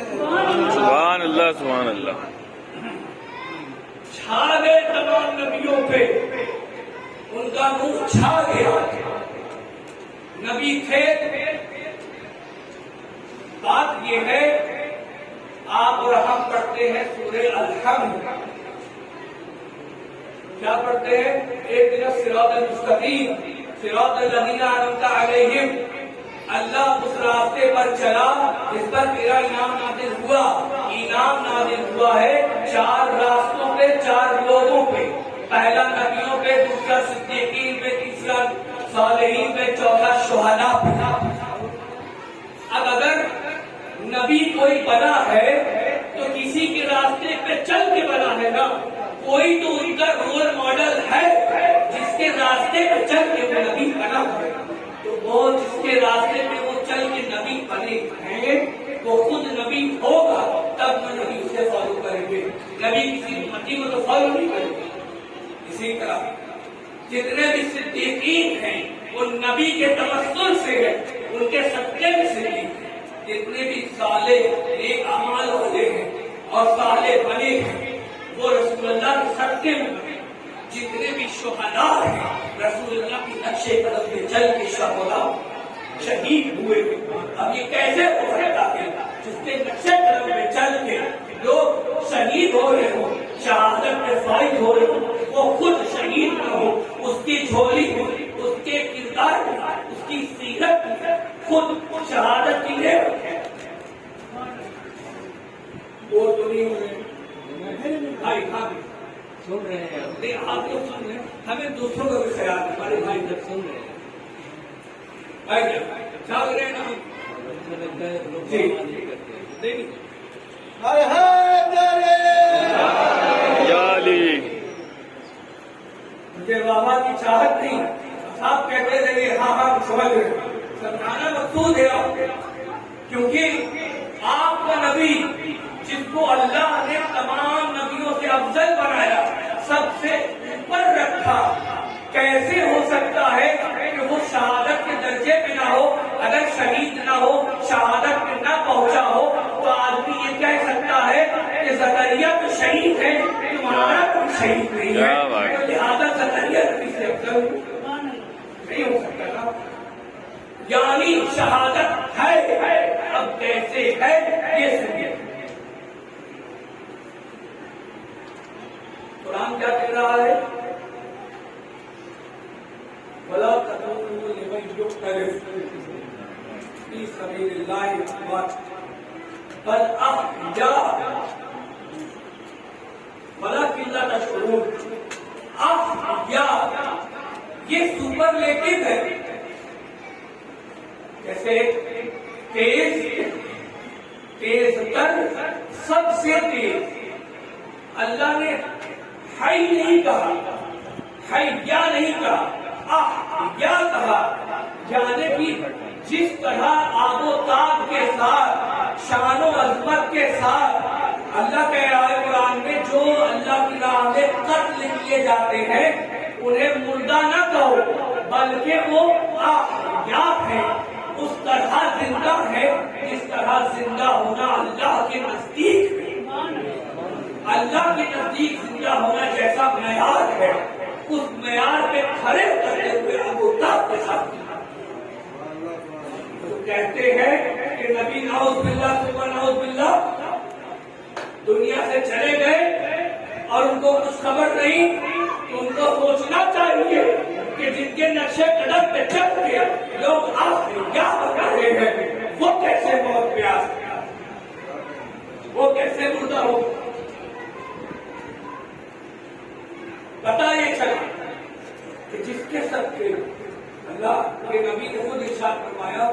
سبحان اللہ، سبحان اللہ۔ چھا گئے تمام نبیوں پہ، ان کا نور چھا گیا۔ نبی تھے، بات یہ ہے آپ اور ہم پڑھتے ہیں سورہ الحمد، کیا پڑھتے ہیں؟ ایک دن صراط المستقیم صراط الذین انعمت علیہم، اللہ اس راستے پر چلا جس پر تیرا انعام نازل ہوا۔ انعام نازل ہوا ہے 4 راستوں پہ، 4 لوگوں پہ، پہلا نبیوں پہ، دوسرا صدیقین پہ، تیسرا صالحین پہ، چوتھا شہداء پہ۔ اب اگر نبی کوئی بنا ہے تو کسی کے راستے پہ چل کے بنا ہے نا، کوئی تو ان کا رول ماڈل ہے جس کے راستے پہ چل کے وہ نبی بنا ہے۔ تو وہ جس کے راستے پہ وہ چل کے نبی بنے ہیں وہ خود نبی ہوگا تب وہ نبی اسے فالو کریں گے۔ نبی کسی امتی کو تو فالو نہیں کریں گے۔ اسی طرح جتنے بھی صدیقین ہیں وہ نبی کے تمثل سے ہیں، ان کے صدقے میں سے ہیں۔ جتنے بھی صالح نیک اعمال والے ہیں اور صالح بنے ہیں وہ رسول اللہ کے صدقے میں بنے۔ جتنے بھی شہداء ہیں رسول اللہ کی نقشے قدم پہ چل کے شہید ہوئے۔ اب یہ کیسے ہو سکتا ہے جس کے نقشے قدم پہ چل کے لوگ شہید ہو رہے ہوں، شہادت پہ فائز ہو رہے ہوں، وہ خود شہید نہ ہو، اس کی جھولی میں، اس کے کردار میں، اس کی سیرت میں خود شہادت کی ہے۔ وہ تو نہیں ہو رہے بھائی، ہاں سن رہے ہیں آپ لوگ سن رہے ہیں، ہمیں دوسروں کا بھی خیال ہے، ہمارے بھائی جب سن رہے ہیں بھائی جب چل رہے ہیں نا جی ہائے ہائے یا علی، مجھے بابا کی چاہت نہیں، آپ کہتے رہے ہاں ہاں سمجھ رہے ہیں، سمجھانا مقصود ہے آپ، کیونکہ آپ کا نبی جس کو اللہ نے تمام نبیوں سے افضل بنایا، سب سے اوپر رکھا، شہید نہیں کیا بات ہے۔ ہے، لہٰذا زکریا نبی سے افضل نہیں ہو سکتا تھا۔ یعنی شہادت ہے، اب کیسے ہے یہ سنیے۔ قرآن کیا کہہ رہا ہے؟ وَلَا تَقُولُوا لِمَن يُقْتَلُ فِي سَبِيلِ اللَّهِ أَمْوَاتٌ بَلْ أَحْيَاءٌ وَلَٰكِن لَّا تَشْعُرُونَ۔ أَحْيَاء یہ سپرلیٹو ہے، جیسے تیز تر، سب سے تیز۔ اللہ نے حی نہیں کہا، حیا نہیں کہا، احیا کہا، یعنی کہ جس طرح آب و تاب کے ساتھ، شان و عظمت کے ساتھ اللہ کہہ رہا ہے قرآن میں جو اللہ کی راہ میں قتل کیے جاتے ہیں انہیں مردہ نہ کہو بلکہ وہ احیا ہیں، اس طرح زندہ ہے جس طرح زندہ ہونا اللہ کے نزدیک ہے۔ اللہ کے نزدیک زندہ ہونا جیسا معیار ہے، اس معیار پہ کھڑے کرتے ہوئے ابو طالب کے ساتھ کہتے ہیں کہ نبی نعوذ باللہ ثم نعوذ باللہ دنیا سے چلے گئے اور ان کو کچھ خبر نہیں، تو ان کو سوچنا چاہیے کہ جن کے نقشے قدم پہ چل کے لوگ کیا بتا رہے ہیں وہ کیسے موت پیاس، وہ کیسے مردہ ہو۔ پتا یہ چلا کہ جس کے سب کے اللہ کے نبی نے خود ارشاد فرمایا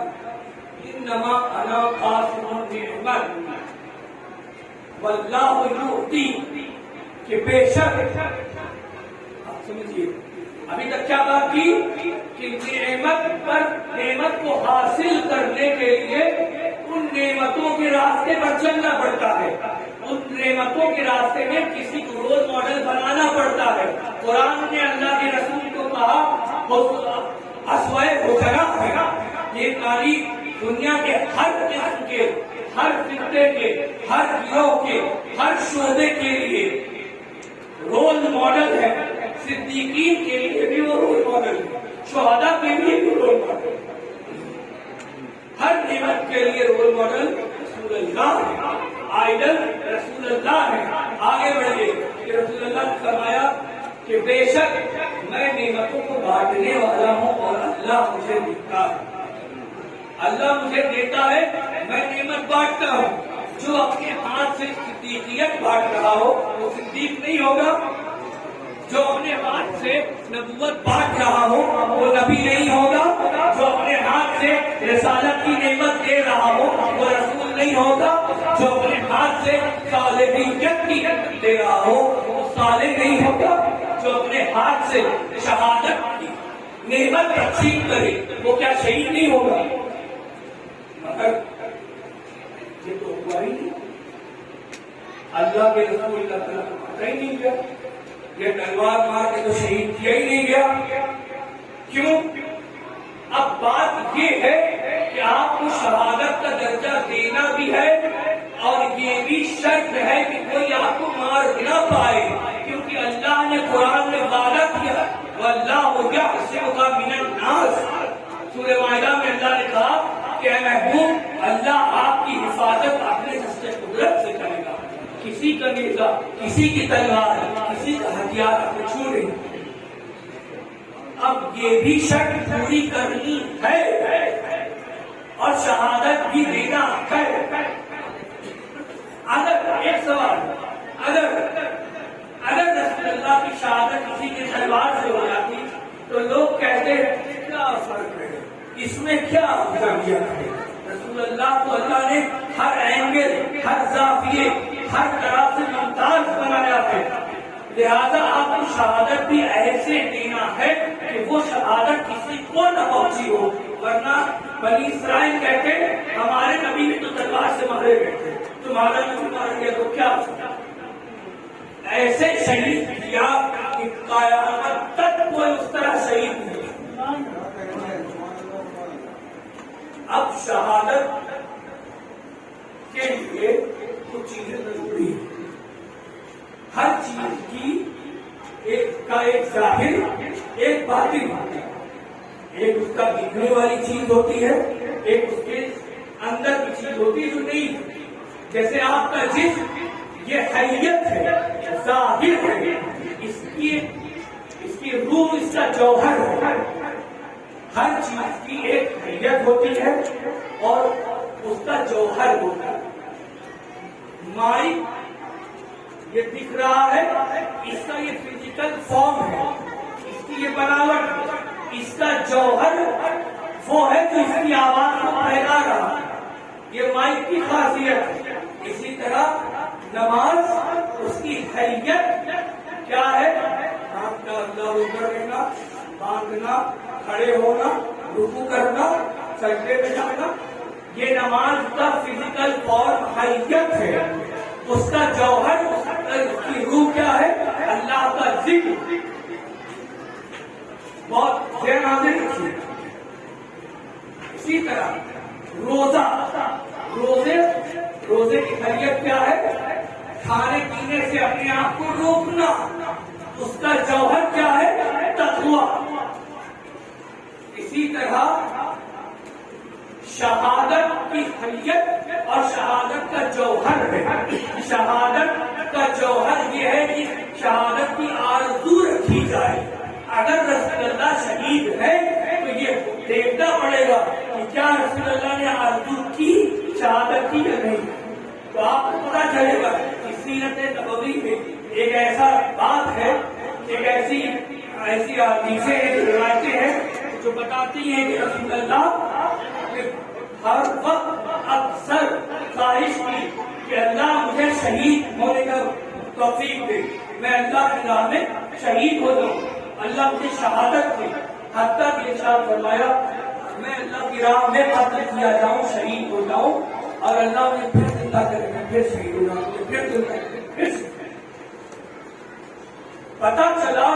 انما انا قاسم النعمت واللہ یؤتی، کہ بے شک آپ سمجھیے ابھی تک کیا بات کی کہ نعمت کو حاصل کرنے کے لیے ان نعمتوں کے راستے پر چلنا پڑتا ہے، ان نعمتوں کے راستے میں کسی کو رول ماڈل بنانا پڑتا ہے۔ قرآن نے اللہ کے رسول کو کہا اسوہ حسنہ ہے، یہ تعلیم دنیا کے ہر قسم کے، ہر فرقے کے، ہر گروہ کے، ہر شعبے کے لیے رول ماڈل ہے۔ صدیقین کے لیے بھی وہ رول ماڈل ہے، شہداء کے لیے بھی رول ماڈل، ہر نعمت کے لیے رول ماڈل رسول اللہ ہے، آئیڈل رسول اللہ ہے۔ آگے بڑھیے کہ رسول اللہ نے فرمایا کہ بے شک میں نعمتوں کو بانٹنے والا ہوں اور اللہ مجھے دیتا ہے، اللہ مجھے دیتا ہے، میں نعمت بانٹتا ہوں۔ جو اپنے ہاتھ سے صدیقیت بانٹ رہا ہو وہ صدیق نہیں ہوگا، جو اپنے ہاتھ سے نبوت بانٹ رہا ہو وہ نبی نہیں ہوگا، جو اپنے ہاتھ سے رسالت کی نعمت دے رہا ہو وہ رسول نہیں ہوگا، جو اپنے ہاتھ سے صالحیت کی نعمت دے رہا ہو وہ صالح نہیں ہوگا، جو اپنے ہاتھ سے شہادت کی نعمت تقسیم کرے وہ کیا شہید نہیں ہوگا؟ مگر یہ تو ہوا ہی نہیں، اللہ کے رسول اللہ تعالیٰ کو پتہ ہی نہیں گیا، یہ تلوار مار کے تو شہید کیا ہی نہیں گیا۔ کیوں؟ اب بات یہ ہے کہ آپ کو شہادت کا درجہ دینا بھی ہے اور یہ بھی شرط ہے کہ کوئی آپ کو مار نہ پائے، کیونکہ اللہ نے قرآن میں وعدہ کیا وَاللَّهُ يَحْسِبُكَ مِنَ النَّاسِ، سورہ مائدہ میں اللہ نے کہا کہ اے محبوب اللہ آپ کی حفاظت اپنے دستے قدرت سے کرے گا، کسی کا نیزہ، کسی کی تلوار، کسی کا ہتھیار آپ کو چھو نہیں۔ اب یہ بھی شرط پوری کرنی ہے اور شہادت بھی دینا ہے۔ اگر ایک سوال، اگر رسول اللہ کی شہادت کسی کی تلوار سے ہو جاتی تو لوگ کہتے ہیں کیا فرق ہے، اس میں کیا افضلیت ہے؟ رسول اللہ کو اللہ نے ہر اینگل، ہر زاویے، ہر طرح سے ممتاز بنایا ہے، لہذا آپ کو شہادت بھی ایسے دینا ہے کہ وہ شہادت کسی کو نہ پہنچی ہو، ورنہ بنی اسرائیل کہتے ہمارے نبی بھی تو تلوار سے مارے گئے تھے، تمہارا نبی مار گیا تو کیا؟ ایسے شہید کیا کہ قیامت تک کوئی اس طرح شہید نہیں۔ اب شہادت کے لیے کچھ چیزیں ضروری ہیں، ہر چیز کی کا ایک ظاہر ایک باطن، ایک اس کا دکھنے والی چیز ہوتی ہے، ایک اس کے اندر کی چیز ہوتی ہے جو نہیں. جیسے آپ کا جسم یہ حیت ہے، ظاہر ہے، اس کی روح، اس کا جوہر ہے. ہر چیز کی ایک حیت ہوتی ہے اور اس کا جوہر ہوتا ہے. مائک یہ دکھ رہا ہے، اس کا یہ فزیکل فارم ہے، اس کی یہ بناوٹ، اس کا جوہر وہ ہے جو اس کی آواز کو پھیلا رہا ہے. یہ مائک کی خاصیت ہے. اسی طرح نماز، اس کی حیت کیا ہے؟ آپ کا اللہ اکبر کہنا، باندھنا، کھڑے ہونا، رکوع کرنا، سجدے میں جانا، یہ نماز کا فزیکل فارم حیت ہے. اس کا جوہر، اس کی روح کیا ہے؟ اللہ کا ذکر. بہت ذہن حاضر رکھیے. اسی طرح روزے کی حیت کیا ہے؟ کھانے پینے سے اپنے آپ کو روکنا. اس کا جوہر کیا ہے؟ تقویٰ. اسی طرح شہادت کی حیت اور شہادت کا جوہر ہے. شہادت کا جوہر یہ ہے کہ شہادت کی آرزو رکھی جائے. اگر رسول اللہ شہید ہے تو یہ دیکھنا پڑے گا کہ کیا رسول اللہ نے آرزو کی شہادت کی یا نہیں. تو آپ کو پتا چلے گا کہ سیرت نبوی میں ایک ایسا بات ہے، ایک ایسی حدیثیں ہیں، روایتیں ہیں جو بتاتی ہیں کہ رسول اللہ ہر وقت اکثر خواہش کی کہ اللہ مجھے شہید ہونے کا توفیق دے، میں اللہ کی راہ میں شہید ہو جاؤں، اللہ مجھے شہادت دے. حتیٰ کہ ارشاد فرمایا میں اللہ کی راہ میں قتل کیا جاؤں، شہید ہو جاؤں، اور اللہ مجھے پھر زندہ کرے گا، پھر شہید ہو جاؤں، پھر زندہ کرے گا، پھر. پتا چلا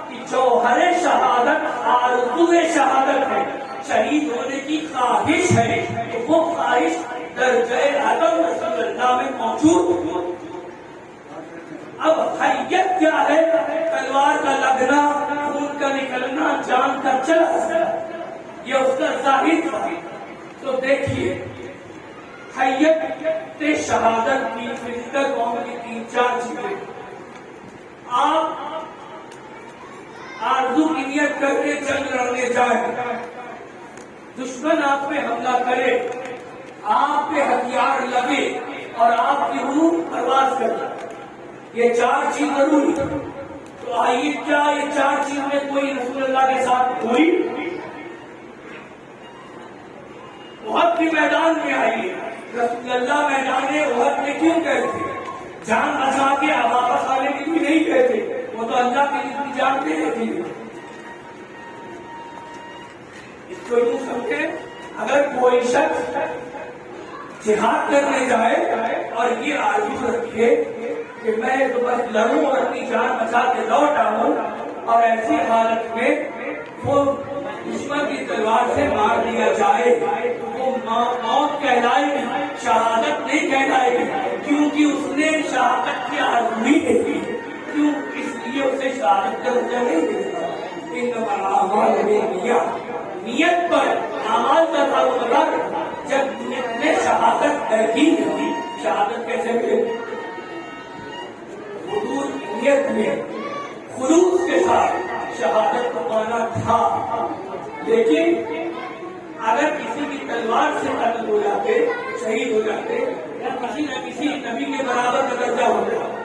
کہ جوہر شہادت آرزو شہادت ہے، شہید ہونے کی خواہش ہے. تو وہ خواہش درجہ عدم رسول اللہ میں موجود. اب حیت کیا ہے؟ تلوار کا لگنا، خون کا نکلنا، جان کا چلا، یہ اس کا ظاہر تھا. تو دیکھیے حیت شہادت کی فزیکل فارم کی 3-4 چیزیں. آپ آرزو کی نیت کر کے جنگ لڑنے جائیں، دشمن آپ پہ حملہ کرے، آپ پہ ہتھیار لگے اور آپ کی روح پرواز کرے، یہ 4 چیز ضروری. تو آئیے کیا یہ 4 چیز میں کوئی رسول اللہ کے ساتھ ہوئی؟ احد کے میدان میں آئیے، رسول اللہ میدان احد میں کیوں گئے تھے؟ جان بچا کے واپس آنے کے لیے نہیں گئے تھے، وہ تو اللہ کے لیے جان دینے کے لیے. اس کو یوں سمجھے، اگر کوئی شخص جہاد کرنے جائے اور یہ آرزو رکھے کہ میں تو بس لڑوں اور اپنی جان بچا کے لوٹ آؤں، اور ایسی حالت میں وہ دشمن کی تلوار سے مار دیا جائے تو وہ موت کہلائے گی، شہادت نہیں کہلائے گی، کیونکہ اس نے شہادت کی آرزو نہیں دیکھی. کیوں؟ اس لیے اسے شہادت کا درجہ نہیں دیتا. انما الاعمال بالنیات، نیت پر اعمال کا تعلق. جب نیت میں شہادت ہے ہی نہیں، شہادت کیسے ملے؟ حضور کی نیت میں خلوص کے ساتھ شہادت کو پانا تھا. لیکن اگر کسی کی تلوار سے قتل ہو جاتے، شہید ہو جاتے، یا کسی نہ کسی نبی کے برابر کا درجہ ہو جاتا،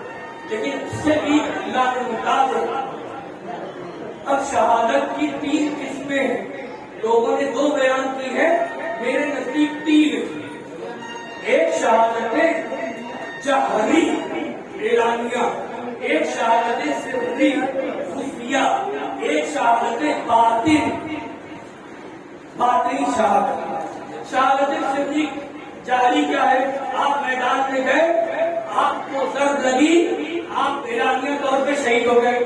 لیکن اس سے بھی اللہ نے متاثر. اب شہادت کی 3 قسمیں ہیں. لوگوں نے 2 بیان کی ہے، میرے نزدیک 3. ایک شہادت جہری اعلانیہ، ایک شہادت سری خفیہ، ایک شہادت باطنی شہادت. شہادت سری جہری کیا ہے؟ آپ میدان میں گئے، آپ کو ضرب لگی، آپ اعلانیہ طور پہ شہید ہو گئے.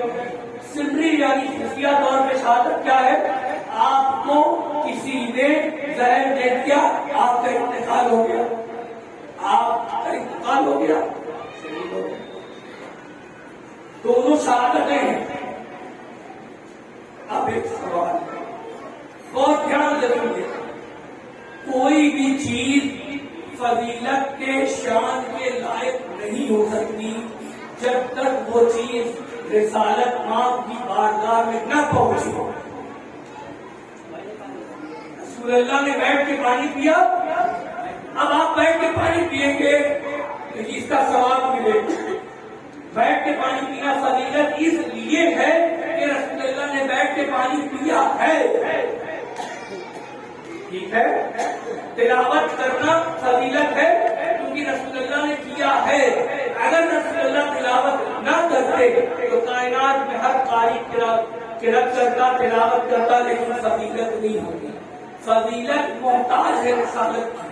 سری یعنی خفیہ طور پہ شہادت کیا ہے؟ آپ کو کسی نے زہر دے دیا، آپ کا انتقال ہو گیا، آپ کا انتقال ہو گیا، شہید ہو گیا. دونوں شہادتیں ہیں. بہت دھیان ضرور دیں، کوئی بھی چیز فضیلت کے شان کے لائق نہیں ہو سکتی جب تک وہ چیز رسالت آپ کی بارگاہ میں نہ پہنچی ہو۔ رسول اللہ نے بیٹھ کے پانی پیا، اب آپ بیٹھ کے پانی پیئیں گے تو اس کا ثواب ملے گا۔ بیٹھ کے پانی پینا فضیلت اس لیے ہے کہ رسول اللہ نے بیٹھ کے پانی پیا ہے، ٹھیک ہے؟ تلاوت کرنا فضیلت ہے کیونکہ رسول اللہ نے کیا ہے۔ اگر رسول اللہ تلاوت نہ کرتے تو کائنات میں ہر قاری قرأت کرتا، تلاوت کرتا، لیکن فضیلت نہیں ہوتی۔ فضیلت محتاج ہے رسالت کی۔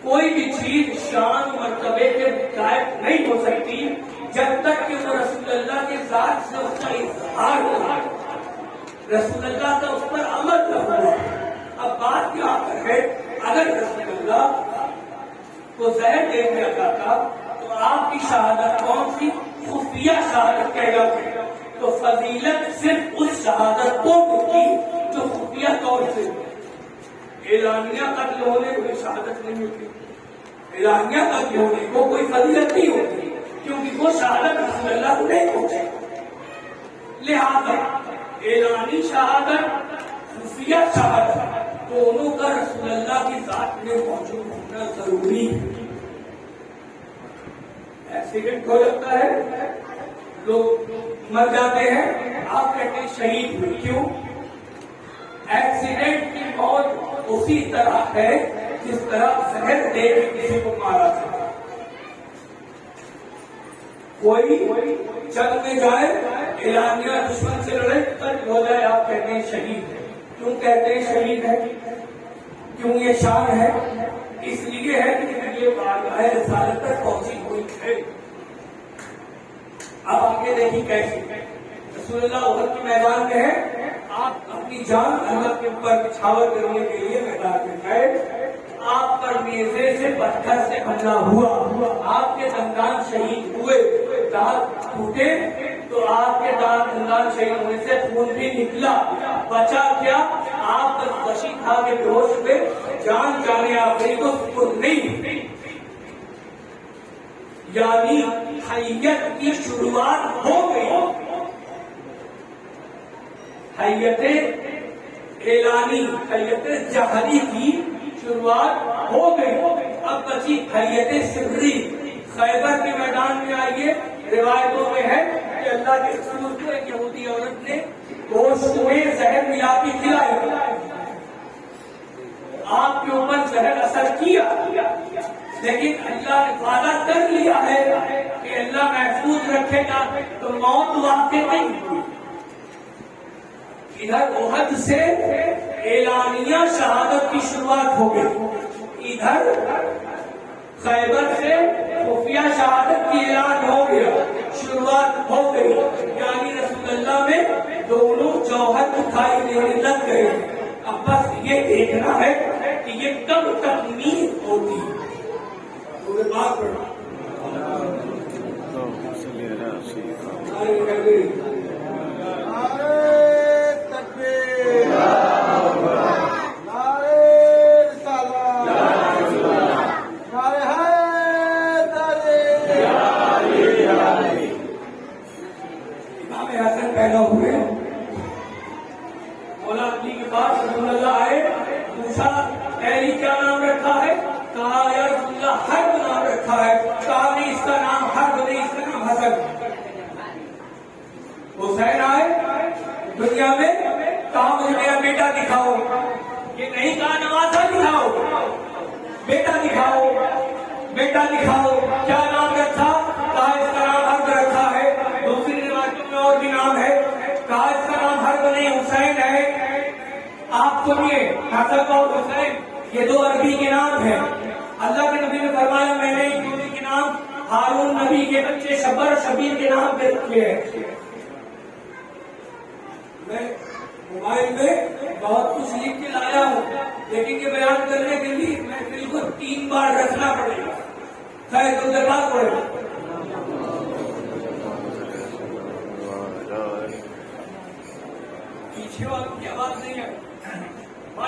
کوئی بھی چیز شان مرتبے کے لائق نہیں ہو سکتی جب تک کہ وہ رسول اللہ کے ذات سے اس کا اظہار ہو، رسول اللہ کا اس پر عمل نہ ہوا۔ اب بات کیا ہے، اگر رسول اللہ کو زہر دے دیا جاتا تو آپ کی شہادت کون سی؟ خفیہ شہادت کہلاتی، تو فضیلت صرف اس شہادت کو ملتی جو خفیہ طور سے، اعلانیہ قتل ہونے کوئی شہادت نہیں ہوتی، اعلانیہ قتل ہونے کو کوئی فضیلت نہیں ہوتی کیونکہ وہ شہادت رسول اللہ کو نہیں پہنچے۔ لہذا اعلانی شہادت، خفیہ شہادت، دونوں کا رسول اللہ کی ذات میں موجود ہونا ضروری ہے۔ ایکسیڈنٹ ہو جاتا ہے، لوگ مر جاتے ہیں، آپ کہتے ہیں شہید ہوئے، کیوں؟ ایکسیڈنٹ کی موت اسی طرح ہے جس طرح زہر دے کے کسی کو مارا جاتا۔ کوئی جنگ میں جائے، اعلانیہ دشمن سے لڑے، قتل ہو جائے، آپ کہتے ہیں شہید ہے۔ کیوں کہتے ہیں شہید ہے؟ کیوں یہ شان ہے؟ اس لیے ہے کہ یہ بارگاہ رسالت تک پہنچی ہوئی ہے۔ اب آگے دیکھیں کیسے رسول اللہ احد کے میدان میں ہے، آپ اپنی جان اللہ کے اوپر نچھاور کرنے کے لیے میدان میں گئے، آپ پر نیزے سے پتھر سے حملہ ہوا، آپ کے دندان شہید ہوئے، دانت ٹوٹے تو آپ کے دندان شہید ہونے سے خون بھی نکلا، بچا کیا؟ آپ غشی کھا کے بے ہوش ہوئے، جان جانے آخری کو سکون نہیں، یعنی حیت کی شروعات ہو گئی، حیت اعلانی، حیت جہری کی شروعات ہو گئی، اب بچی حیت سری۔ خیبر کے میدان میں آئیے، روایتوں میں ہے کہ اللہ کے رسول کو ایک یہودی عورت نے گوشت میں زہر ملا کے کھلایا، آپ کے اوپر زہر اثر کیا، لیکن اللہ نے وعدہ کر لیا ہے کہ اللہ محفوظ رکھے گا، تو موت واقع نہیں ہوئی۔ ادھر احد سے اعلانیہ شہادت کی شروعات ہو گئی، ادھر خیبر سے خفیہ شہادت کی اعلان ہو گیا، شروعات ہو گئی، یعنی رسول اللہ میں دونوں جوہر دکھائی دینے لگ گئے۔ اب بس یہ دیکھنا ہے کہ یہ کب تکمیل ہوتی ہے۔ پیدا ہوئے، مولا علی کے پاس رسول اللہ آئے، پوچھا علی کیا نام رکھا ہے؟ کہا یا رسول اللہ حرب نام رکھا ہے۔ کہا نہیں، اس کا نام حرب نہیں، اس کا نام حسن۔ حسین آئے دنیا میں، کہا مجھے میرا بیٹا دکھاؤ، یہ نہیں کہا نوازا دکھاؤ، بیٹا دکھاؤ، بیٹا دکھاؤ، کیا نام رکھا؟ کہا اس کا نام حرب رکھا ہے۔ دوسری روایتوں میں اور بھی نام ہے، کہا اس کا نام حرب نہیں حسین ہے۔ آپ سنیے، حسن اور حسین یہ دو عربی کے نام ہیں۔ اللہ کے نبی نے فرمایا میں نے ان دونوں کے نام ہارون نبی کے بچے شبر اور شبیر کے نام پہ رکھے ہیں۔ میں موبائل میں بہت کچھ لکھ کے لایا ہوں، لیکن یہ بیان کرنے کے لیے میں دل کو 3 بار رکھنا پڑے گا، خیر تو دربار پڑے گا۔ پیچھے والوں کی آواز نہیں ہے۔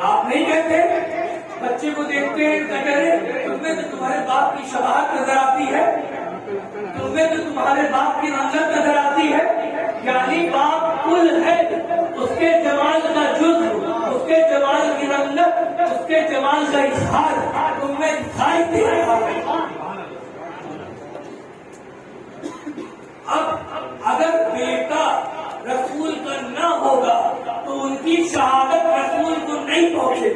آپ نہیں کہتے؟ بچے کو دیکھتے ہیں کہتے ہیں تمہیں تو تمہارے باپ کی شباہت نظر آتی ہے، تمہیں تو تمہارے باپ کی رنگت نظر آتی ہے. یعنی باپ کل ہے، اس کے جمال کا جز، اس کے جمال کی رنگت، اس کے جمال کا اظہار تمہیں دکھائی دے رہا ہے. اب اگر بیٹا رسول کا نہ ہوگا تو ان کی شہادت رسول کو نہیں پہنچے.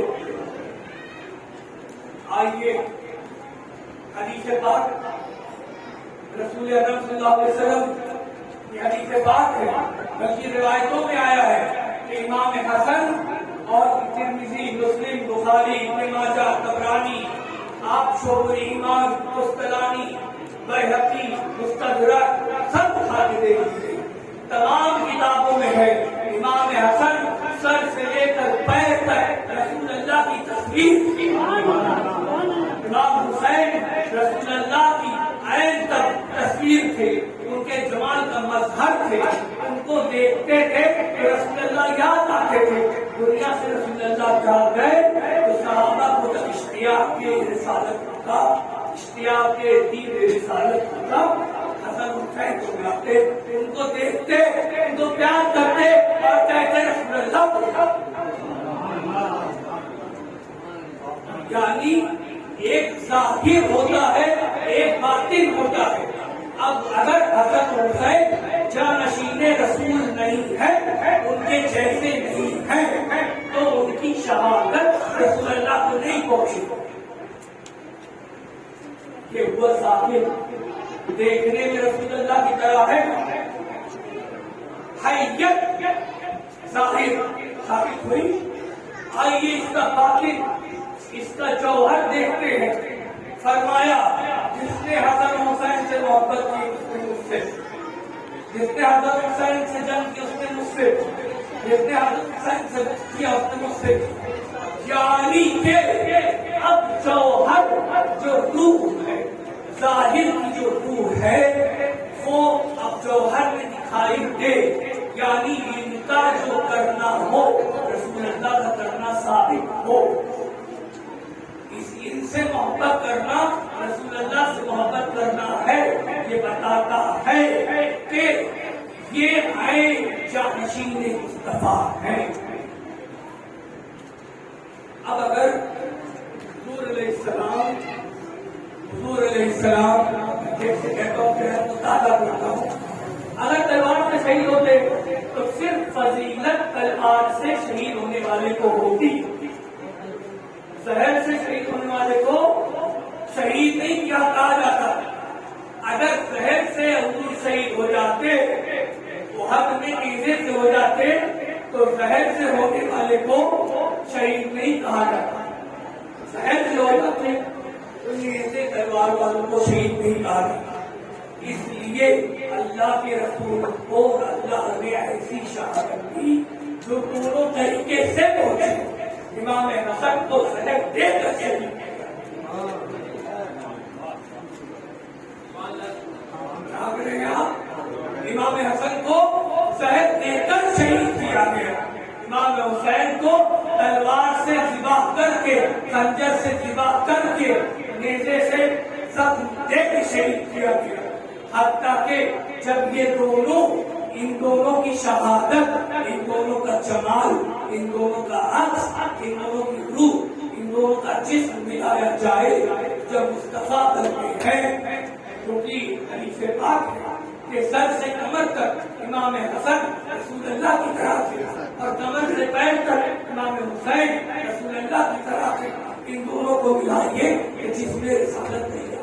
آئیے حدیث پاک رسول اکرم صلی اللہ علیہ وسلم یہ حدیث پاک ہے، بلکہ روایتوں میں آیا ہے کہ امام حسن اور ترمذی، مسلم، بخاری، ابن ماجہ، طبرانی، آپ شعب الایمان، قسطلانی، بیہقی، مستدرک سب کھاتے دے دیتے. تمام کتابوں میں ہے امام حسن سر سے لے کر پیر تک رسول اللہ کی تصویر، امام حسین رسول اللہ کی عین تک تصویر تھے، ان کے جمال کا مظہر تھے. ان کو دیکھتے تھے کہ رسول اللہ یاد آتے تھے. دنیا سے رسول اللہ جا گئے تو صحابہ کو تک اشتیاق کے رسالت کا، اشتیاق کے دین رسالت کا حسن حسین کو ملاتے، ان کو دیکھتے، ان کو پیار کرتے اور کہتے رسول اللہ. یعنی ایک ظاہر ہوتا ہے، ایک باطن ہوتا ہے. اب اگر حسن حسین جانشین رسول نہیں ہے، ان کے جیسے نہیں ہیں، تو ان کی شہادت رسول اللہ کو نہیں پہنچی. یہ وہ ظاہر دیکھنے میں رسول اللہ کی طرح ہے، حیت ظاہر ثابت ہوئی. آئیے اس کا باطن، اس کا جوہر دیکھتے ہیں. فرمایا جس نے حسن حسین سے محبت کی اس نے مجھ سے، جس نے حسن حسین سے جنگ کی اس نے مجھ سے، جس نے حسن حسین سے کیا اس نے مجھ سے. یعنی کہ اب جوہر جو روح ہے، ظاہر کی جو روح ہے وہ اب جوہر میں دکھائی دے. یعنی ان کا جو کرنا ہو رسول اللہ کا کرنا ثابت ہو. ان سے محبت کرنا رسول اللہ سے محبت کرنا ہے. یہ بتاتا ہے کہ یہ عین جانشین مصطفیٰ ہیں. اب اگر حضور علیہ السلام جیسے کہتا ہوں کہ میں تازہ کرتا ہوں، اگر تلوار سے شہید ہوتے تو صرف فضیلت تلوار سے شہید ہونے والے کو ہوتی. زہر سے شہید ہونے والے کو شہید نہیں کیا کہا جاتا. اگر زہر سے حضور شہید ہو جاتے، احد میں نیزے سے ہو جاتے، تو زہر سے ہونے والے کو شہید نہیں کہا جاتا. زہر سے ہو جاتے تو نیزے تلوار والوں کو شہید نہیں کہا جاتا. اس لیے اللہ کے رسول کو اللہ نے ایسی شہادت دی جو دونوں طریقے سے پہنچے. امام حسن کو زہر دے کر شہید کیا. امام حسن کو زہر دے کر شہید کیا گیا. امام حسین کو تلوار سے ذبح کر کے، خنجر سے ذبح کر کے، نیزے سے زخم دے کے شہید کیا گیا. حتیٰ کہ جب یہ دونوں، ان دونوں کی شہادت، ان دونوں کا جمال، ان دونوں کا عکس، ان دونوں کی روح، ان دونوں کا جسم ملایا جائے جب مصطفیٰ کرتے ہیں، کیونکہ حدیث پاک ہے کہ سر سے کمر تک امام حسن رسول اللہ کی طرح تھے اور کمر سے پیر تک امام حسین رسول اللہ کی طرح تھے. ان دونوں کو ملائیے کہ جس میں رسالت نہیں ہے.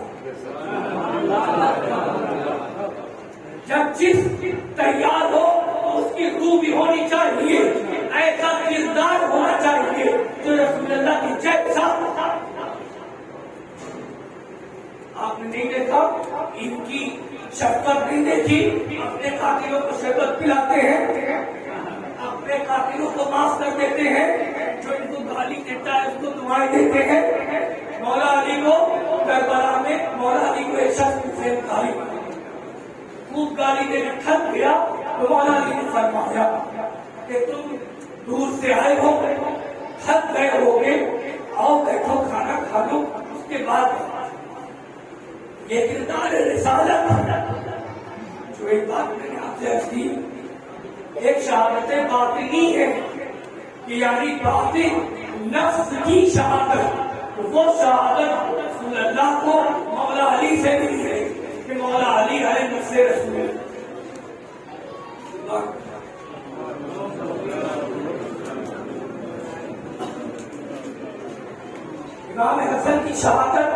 جب جس تیار ہو تو اس کی روح بھی ہونی چاہیے، ایسا کردار ہونا چاہیے جو رسول اللہ کی جیسا. آپ نے نہیں دیکھا، ان کی شفقت نہیں دیکھی. اپنے قاتلوں کو شربت پلاتے ہیں، اپنے قاتلوں کو معاف کر دیتے ہیں، جو ان کو گالی دیتا ہے اس کو دعائیں دیتے ہیں. مولا علی کو کربلا میں مولا علی کو ایک شخص سے گالی خوب گالی دینے تھک گیا تو مولا علی نے فرمایا کہ تم دور سے آئے ہو، تھک گئے ہوگے، آؤ بیٹھو کھانا کھا لو، اس کے بعد یہ کردار رسالت جو ایک بات میں نے آپ سے عرض کی، ایک شہادت باطنی ہے کہ یعنی باطن نفس کی شہادت، وہ شہادت رسول اللہ کو مولا علی سے ملی ہے کہ مولا علی ہے نفس رسول اللہ۔ امام حسن کی شہادت،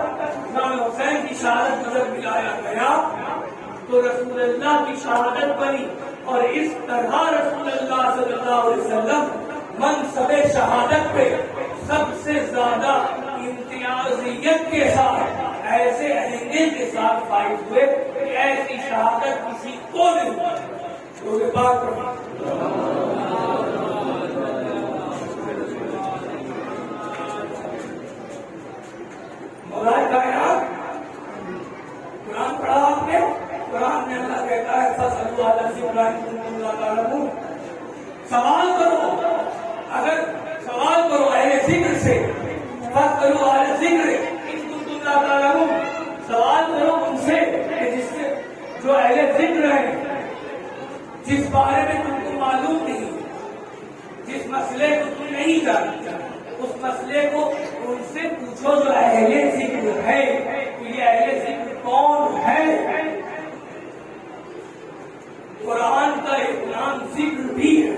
امام حسین کی شہادت جب ملایا گیا تو رسول اللہ کی شہادت بنی، اور اس طرح رسول اللہ صلی اللہ علیہ وسلم منصب شہادت پہ سب سے زیادہ امتیازیت کے ساتھ ایسے عہدے کے ساتھ فائز ہوئے کہ ایسی شہادت کسی کو نہیں۔ تو بات مولا کائنات، قرآن پڑھا آپ نے، قرآن میں اللہ کہتا ہے فَاسْأَلُوا أَهْلَ الذِّكْرِ إِن كُنتُمْ لَا تَعْلَمُونَ، سوال کرو، اگر سوال کرو اہل ذکر سے، فَاسْأَلُوا أَهْلَ الذِّكْرِ إِن كُنتُمْ لَا تَعْلَمُونَ، سوال کرو ان سے کہ جس سے جو اہل ذکر ہیں، جس بارے میں تم کو معلوم نہیں، جس مسئلے کو تم نہیں جانتے، اس مسئلے کو ان سے پوچھو جو اہل ذکر ہے۔ تو یہ اہل ذکر کون ہے؟ قرآن کا ایک نام ذکر بھی ہے۔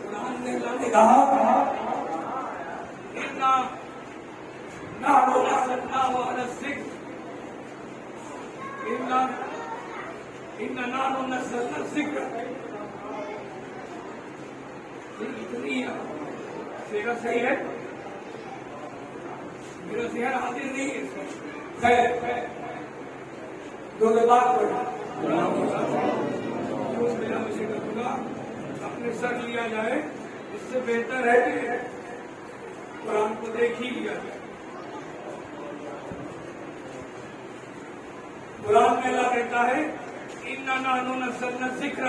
قرآن میں اللہ نے کہا نحن نزلناه على الذكر نحن نزلنا الذكر، اتنی سیرا صحیح ہے، میرا ذہن حاضر نہیں ہے اس میں، خیر دو بات پڑھا اپنے سر لیا جائے، اس سے بہتر ہے کہ قرآن کو دیکھ ہی لیا جائے۔ قرآن میں اللہ کہتا ہے اِنَّا نَحْنُ نَزَّلْنَا الذِّكْرَ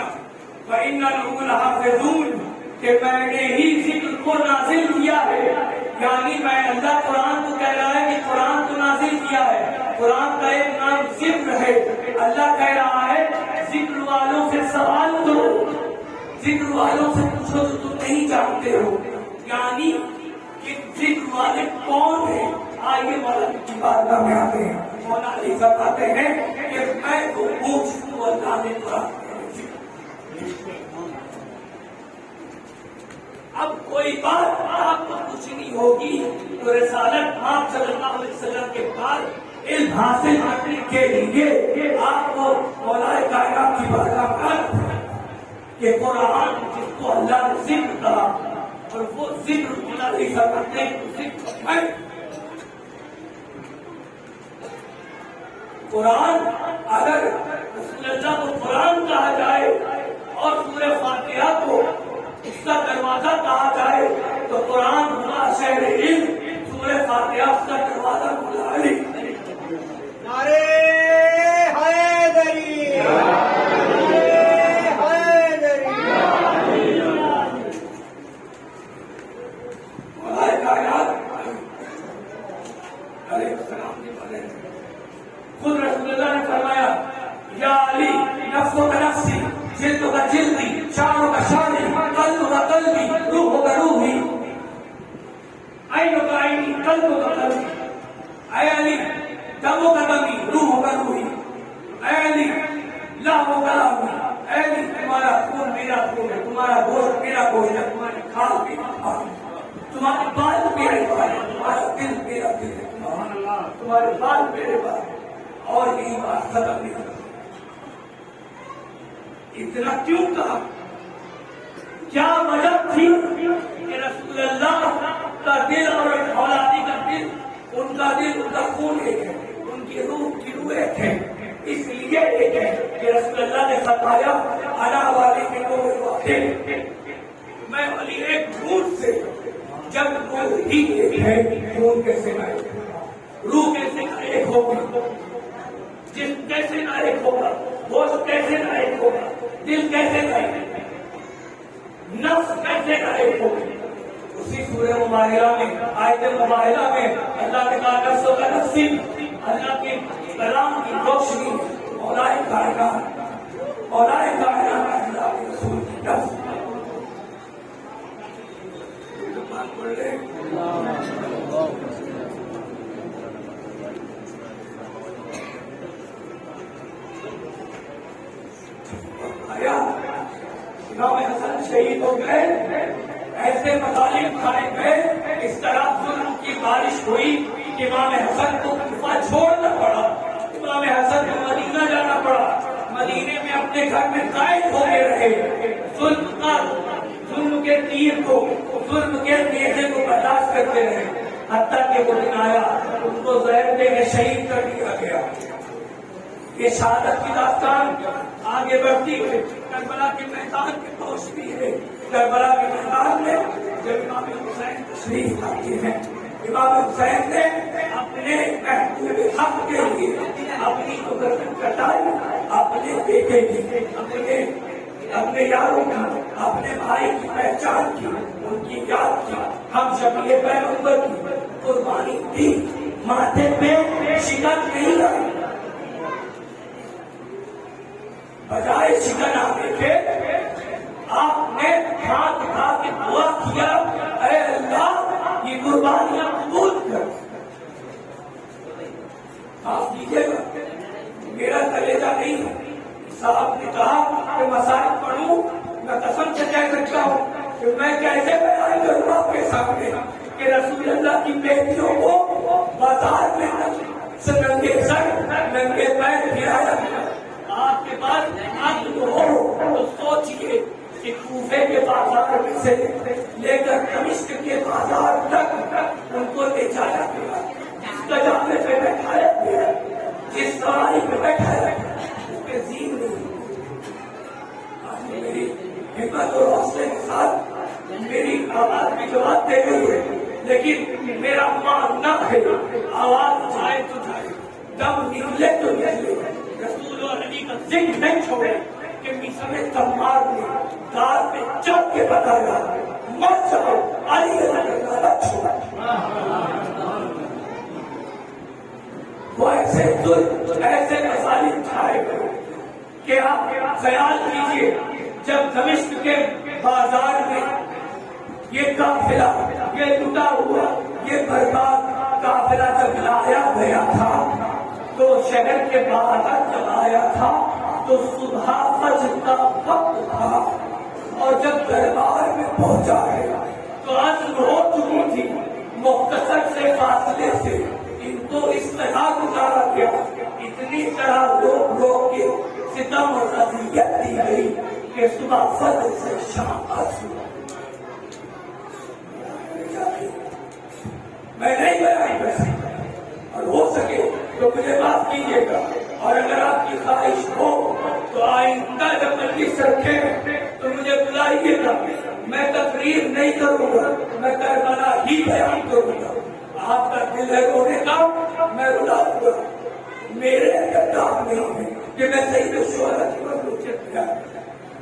وَإِنَّا لَهُ لَحَافِظُونَ، کہ میں نے ہی ذکر کو نازل کیا ہے، یعنی میں اللہ قرآن کو کہہ رہا ہے کہ قرآن کو نازل کیا ہے، قرآن کا ایک نام ذکر ہے۔ اللہ کہہ رہا ہے ذکر والوں سے سوال کرو، ذکر والوں سے پوچھو تو تم نہیں جانتے ہو، یعنی کہ ذکر والے کون ہیں؟ آئیے مولا کی بارگاہ میں آتے ہیں، مولا علی فرماتے ہیں کہ میں تو پوچھوں اللہ نے قرآن۔ اب کوئی بات آپ کو پوچھنی ہوگی تو رسالت آپ صلی اللہ علیہ وسلم کے بعد علم حاصل کرنے کے لیے آپ کو مولا کائنات کی بارگاہ میں آنا ہے کہ قرآن جس کو اللہ نے ذکر کہا، اور وہ ذکر مولا علی فرماتے ہیں کہ ذکر ہے قرآن۔ اگر رسول اللہ کو قرآن کہا جائے اور سورہ فاتحہ کو اس کا دروازہ کہا جائے تو قرآن ہونا شہر علم، سورہ فاتحہ اس کا دروازہ مولا علی۔ نعرے حیدری، نعرے حیدری، مولا کائنات علیہ السلام کے بارے میں خود رسول اللہ نے فرمایا یا علی نفسو کا نفسی، جلدوں کا جلدی، شانوں کا شانی، قلبوں کا قلبی، روحوں کا روحی، عینوں کا عینی، قلبوں کا قلبی، اے علی دموں کا دمی، روحوں کا روحی، اے علی لہموں کا لہم، اے علی تمہارا خون میرا خون ہے، تمہارا گوشت میرا گوشت ہے، تمہاری کھال میری کھال ہے، تمہارے بال میرے بال ہے، تمہارا دل میرا دل ہے، تمہارے بال میرے بال ہے، اور یہی بات ختم نہیں ہوتی۔ اتنا کیوں کہا؟ کیا وجہ تھی کہ رسول اللہ کا دل اور اولادی کا دل، ان کا دل، ان کا خون ایک ہے، ان کی روح ایک ہے، اس لیے ایک ہے کہ رسول اللہ نے فرمایا انا والی کے دل، میں والی ایک خون سے، جب روح ہی ایک ہے خون کیسے نہ ایک ہوگا، روح کیسے نہ ایک ہوگا، جسم کیسے نہ ایک ہوگا، گوشت کیسے نہ ایک ہوگا، دل کیسے نہ ایک ہوگا، نفس کیسے نہ ایک ہوگا۔ مباہرہ میں آیت مباہرہ میں اللہ نے کہا نفس کا نفسی، اللہ کے کلام کی روشنی اولائے کائنات اللہ کے رسول کی نفس پڑھ لے امام حسن شہید ہو گئے، ایسے مظالم کھائے گئے، اس طرح ظلم کی بارش ہوئی کہ امام حسن کو کوفہ چھوڑنا پڑا، امام حسن کو مدینہ جانا پڑا، مدینے میں اپنے گھر میں قائد ہو کے رہے، ظلم کے تیر کو، ظلم کے نیزے کو برداشت کرتے رہے، حتیٰ کہ وہ دن آیا ان کو زہر دے کے شہید کر دیا گیا۔ یہ شہادت کی داستان آگے بڑھتی ہے، کربلا کے میدان میں پہنچتی ہے۔ کربلا کے میدان میں جب امام حسین تشریف لاتے ہیں، امام حسین نے اپنے محبوب حق کے لیے اپنی تو گردن کٹائی، اپنے بیٹے کی، اپنے یاروں کی، اپنے بھائی کی پہچان کی، ان کی یاد کی، ہم شفیع پیغمبر کی قربانی دی، ماتھے پہ شکن نہیں لائی، بجائے شکن آنے کے آپ نے ہاتھ اٹھا کے دعا کیا، اے اللہ یہ قربانیاں قبول کر۔ آپ کیجیے گا، میرا کلیجہ نہیں ہے۔ صاحب نے کہا کہ مسائل پڑھوں، میں قسم سے کہہ سکتا ہوں کہ میں کیسے بیان کروں آپ کے سامنے کہ رسول اللہ کی بیٹیوں کو بازار میں ننگے سر ننگے پیر گرایا گیا۔ آپ کے پاس عقل ہو تو سوچئے کہ کوفے کے بازار میں سے لے کر دمشق کے بازار تک ان کو لے جایا گیا، جس کجاوے پہ بیٹھایا گیا، جس سواری پہ بیٹھایا گیا، اس پہ زین نہیں۔ آج میری ہمت اور حوصلے کے ساتھ میری آواز بھی جواب دے گئی ہے، لیکن میرا ماننا ہے آواز جائے تو جائے، دم نکلے تو نکلے، رسول اور علی کا ذکر نہیں چھوڑے کہ مصر میں تمار نے دار میں چڑھ کے بتایا مت جاؤ، علی کا چھوڑا۔ وہ ایسے مظالم چھائے گئے کہ آپ خیال کیجئے جب دمشق کے بازار میں یہ قافلہ، یہ لٹا ہوا، یہ برباد قافلہ جب لایا گیا تھا تو شہر کے باہر جب آیا تھا تو صبح فجر کا وقت تھا، اور جب دربار میں پہنچا ہے تو عصر ہو چکی تھی، مختصر سے فاصلے سے ان کو اس طرح گزارا گیا، اتنی طرح لوگ کے ستم اور اذیت دی گئی کہ صبح فجر سے شام عصر میں نہیں بیان کر سکتا، اور ہو سکے تو مجھے معاف کیجیے گا، اور اگر آپ کی خواہش ہو تو آئندہ جب مجلس رکھیں تو مجھے بلائیے گا، میں تقریر نہیں کروں گا، میں کربلا ہی بیان کروں گا۔ آپ کا دل ہے رونے کا، میں رلاؤں گا، میرے اندر کام نہیں ہے کہ میں سید الشہداء کی مظلومیت کیا،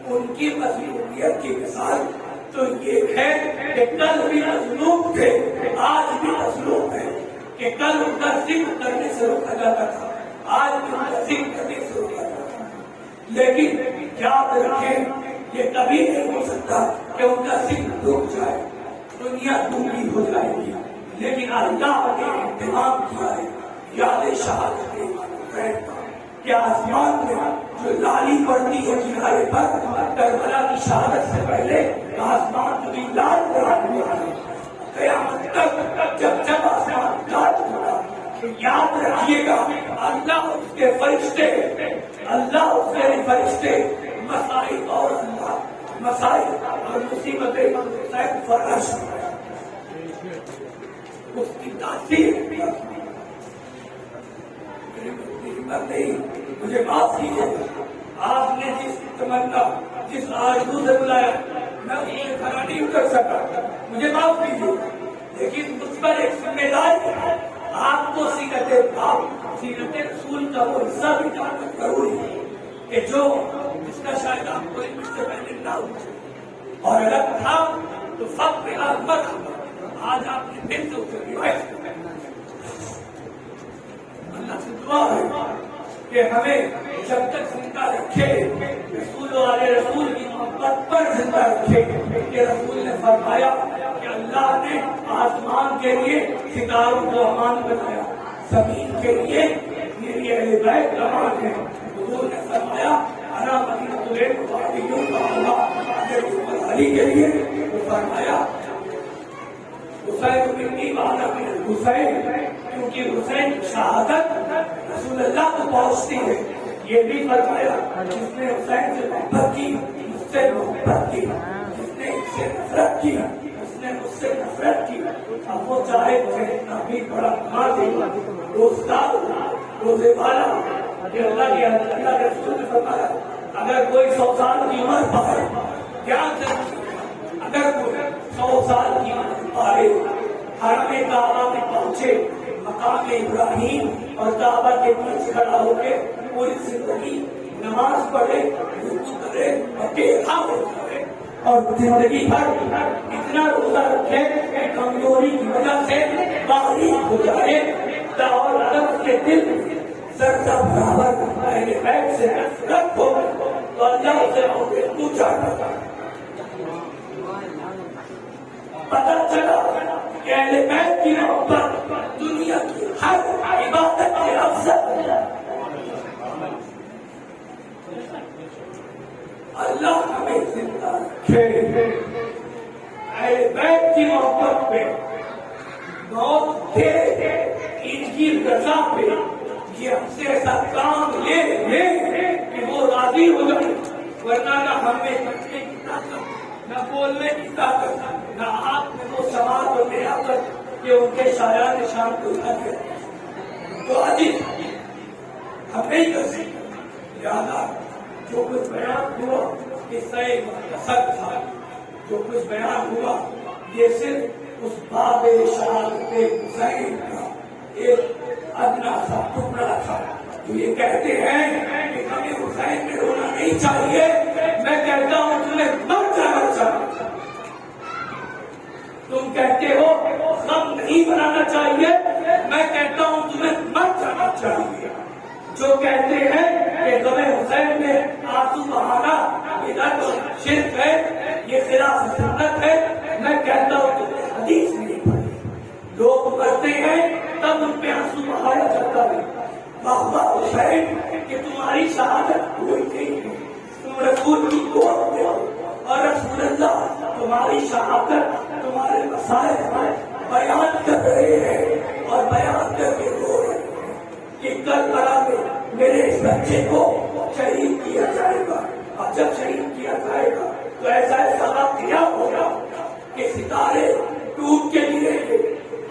ان کی مظلومیت کی مثال تو یہ ہے کہ کل بھی مظلوم تھے، آج بھی مظلوم ہے، کہ کل ان کا ذکر کرنے سے روکا جاتا تھا، آج بھی ان کا ذکر کرنے سے روکا جاتا ہے، لیکن یاد رکھیں یہ کبھی نہیں ہو سکتا کہ ان کا ذکر رک جائے، دنیا ڈوبی ہو جائے گی، لیکن اللہ نے انتظام کیا ہے یاد شہادت حسین کا کہ آسمان میں جو لالی پڑتی ہے کنارے پر کربلا کی شہادت سے پہلے آسمان بھی لال پڑا ہوا ہے، قیامت تک جب جب آسمان لال ہوگا تو یاد رکھیے گا اللہ اس کے فرشتے، اللہ اس کے فرشتے مسائل اور اللہ مسائل اور مصیبتیں فرش اس کی تاثیر نہیں، مجھے معاف کیجیے، آپ نے جس تمنا جس آرزو سے بلایا میں اس سے کھڑا نہیں کر سکا، مجھے معاف کیجیے، لیکن مجھ پر ایک ذمہ داری ہے، آپ کو سیرت رسول کا وہ حصہ بھی جاننا ضروری ہے کہ جو جس کا شاید آپ کو ان سے پہلے نہ ہو، اور اگر تھا تو فخر احمد آج آپ نے پھر سے اسے روایت کیا. اللہ سے دعا ہے کہ ہمیں جب تک زندہ رکھے رسول والے رسول کی محبت پر زندہ رکھے. کہ رسول نے فرمایا کہ اللہ نے آسمان کے لیے ستاروں کو امان بنایا, زمین کے لیے میری اہل بیت امان ہے. حضور نے فرمایا انا مدینۃ العلم کا اللہ علی کے لیے وہ فرمایا حسین منی وانا من الحسین, کیونکہ حسین کی شہادت رسول اللہ کو پہنچتی ہے. یہ بھی فرمایا جس نے حسین سے محبت کی اس سے محبت کی, جس نے اس سے نفرت کی اس نے اس سے نفرت کی. اب وہ چاہے بھی بڑا نمازی روزدار روزے والا, کہ اللہ کے رسول نے فرمایا اگر کوئی 100 سال کی عمر پائے, دھیان سے اگر کوئی 100 سال کی عمر پائے, حرم کعبہ میں پہنچے, مقام ابراہیم اور کعبہ کے بیچ کھڑا ہو کے پوری زندگی نماز پڑھے, رکوع کرے اور ٹیکا کرے, اور زندگی بھر اتنا روزہ رکھے کہ کمزوری کی وجہ سے باریک ہو جائے, اور عرب کے دل ذرہ برابر اہل بیت سے نفرت ہو تو اللہ اسے اونچا کرتا. پتہ چلا کہ اہل بیت کی محبت دنیا کی ہر عبادت کے افضل ہے. اللہ ہمیں زندہ رکھے اہل بیت کی محبت پہ, موت دے ان کی رضا پہ. یہ ہم سے ایسا کام لے کہ وہ راضی ہو جائے, ورنہ نہ ہمیں کرنے کی طاقت, نہ بولنے کی طاقت, نہ آپ میں وہ سوال اور لیاقت کہ ان کے شاعر نشان کو یاد ہے. تو آج ہم نہیں کر سکتے. لہٰذا جو کچھ بیان ہوا یہ صحیح مقصد تھا, جو کچھ بیان ہوا یہ صرف اس باب شہادت حسین کا ایک ادنا سا ٹکڑا تھا. جو یہ کہتے ہیں کہ ہمیں حسین میں رونا نہیں چاہیے, میں کہتا ہوں تمہیں مر جانا چاہیے. تم کہتے ہو غم نہیں بنانا چاہیے, میں کہتا ہوں تمہیں مر جانا چاہیے. جو کہتے ہیں کہ غم حسین میں آنسو بہانا بدعت اور شرک ہے, یہ خلاف سنت ہے, میں کہتا ہوں تمہیں حدیث نہیں پڑھی. لوگ مرتے ہیں تب ان پہ آنسو بہایا جاتا ہے. واہ حسین کہ تمہاری شہادت ہوئی نہیں ہے, تم رسول کی گود میں ہو, اور رسول اللہ تمہاری شہادت تمہارے مسائل بیان کر رہے ہیں اور بیان کر کے رو رہے ہیں کہ کربلا میں میرے اس بچے کو شہید کیا جائے گا, اور جب شہید کیا جائے گا تو ایسا سبب دیا ہوگا کہ ستارے ٹوٹ کے گریں گے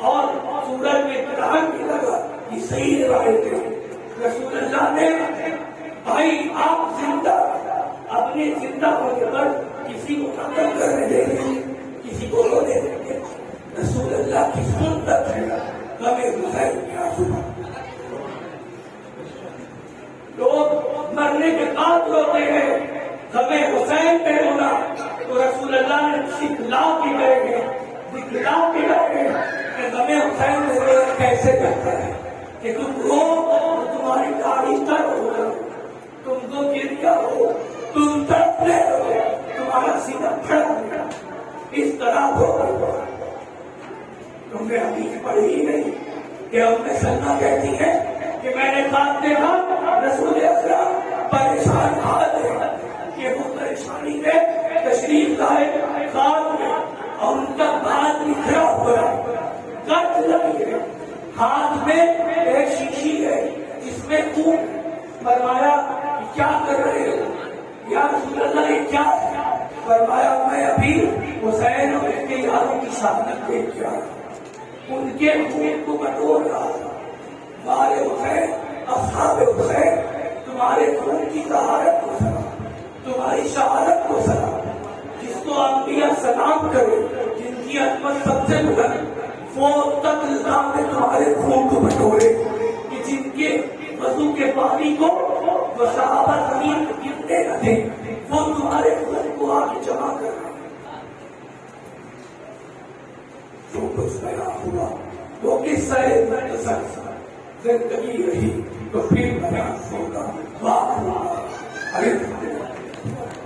اور سورج میں گرہن بھی لگا. یہ صحیح روایت ہے. رسول اللہ نے بھائی آپ زندہ اپنے زندہ ہونے پر کسی کو قتل کرنے دیں گے, کسی کو رونے دیں گے. رسول اللہ کی سنت ہے غم حسین کے آنسو. لوگ مرنے کے بعد روتے ہیں غم حسین پہ رونا, تو رسول اللہ نے سکھلا کے گئے ہیں, دکھلا کے گئے ہیں کہ غم حسین میں رونا کیسے کرتا ہے. کہ تم رو تو تمہاری داڑھی تر ہو, تم کو گریا ہو, تم تڑپتے ہو, تمہارا سینہ پھڑک گیا, اس طرح ہو. تم نے حدیث پڑھی ہی نہیں کہ ام سلمہ کہتی ہے کہ میں نے خواب دیکھا رسول اکرم پریشان حال ہے, کہ وہ پریشانی میں تشریف لائے خواب میں, اور ان کا بال بکھرا ہوا ہے, کٹ لگی ہے, ہاتھ میں ایک شیشی ہے جس میں خون. فرمایا کیا کر رہے ہو یا رسول اللہ, یہ کیا ہے؟ فرمایا میں ابھی حسین اور اس کے یاروں کی شہادت دیکھ کے آیا, ان کے خون کو بٹور رہا تھا. تمہارے حسین اصحاب حسین تمہارے خون کی طہارت کو سنا, تمہاری شہادت کو سنا. جس کو انبیاء سلام کرے, جن کی عظمت سب سے بلند, وہ تک الزام میں تمہارے خون کو بٹورے, کہ جن کے وضو کے پانی کو وہ صحابہ زمین میں گرتے نہ تھے, وہ تمہارے خون کو آگے جمع کر رہے. جو کچھ بیان ہوا وہ قصہ مختصر زندگی رہی تو پھر بیان ہوگا واہ ارے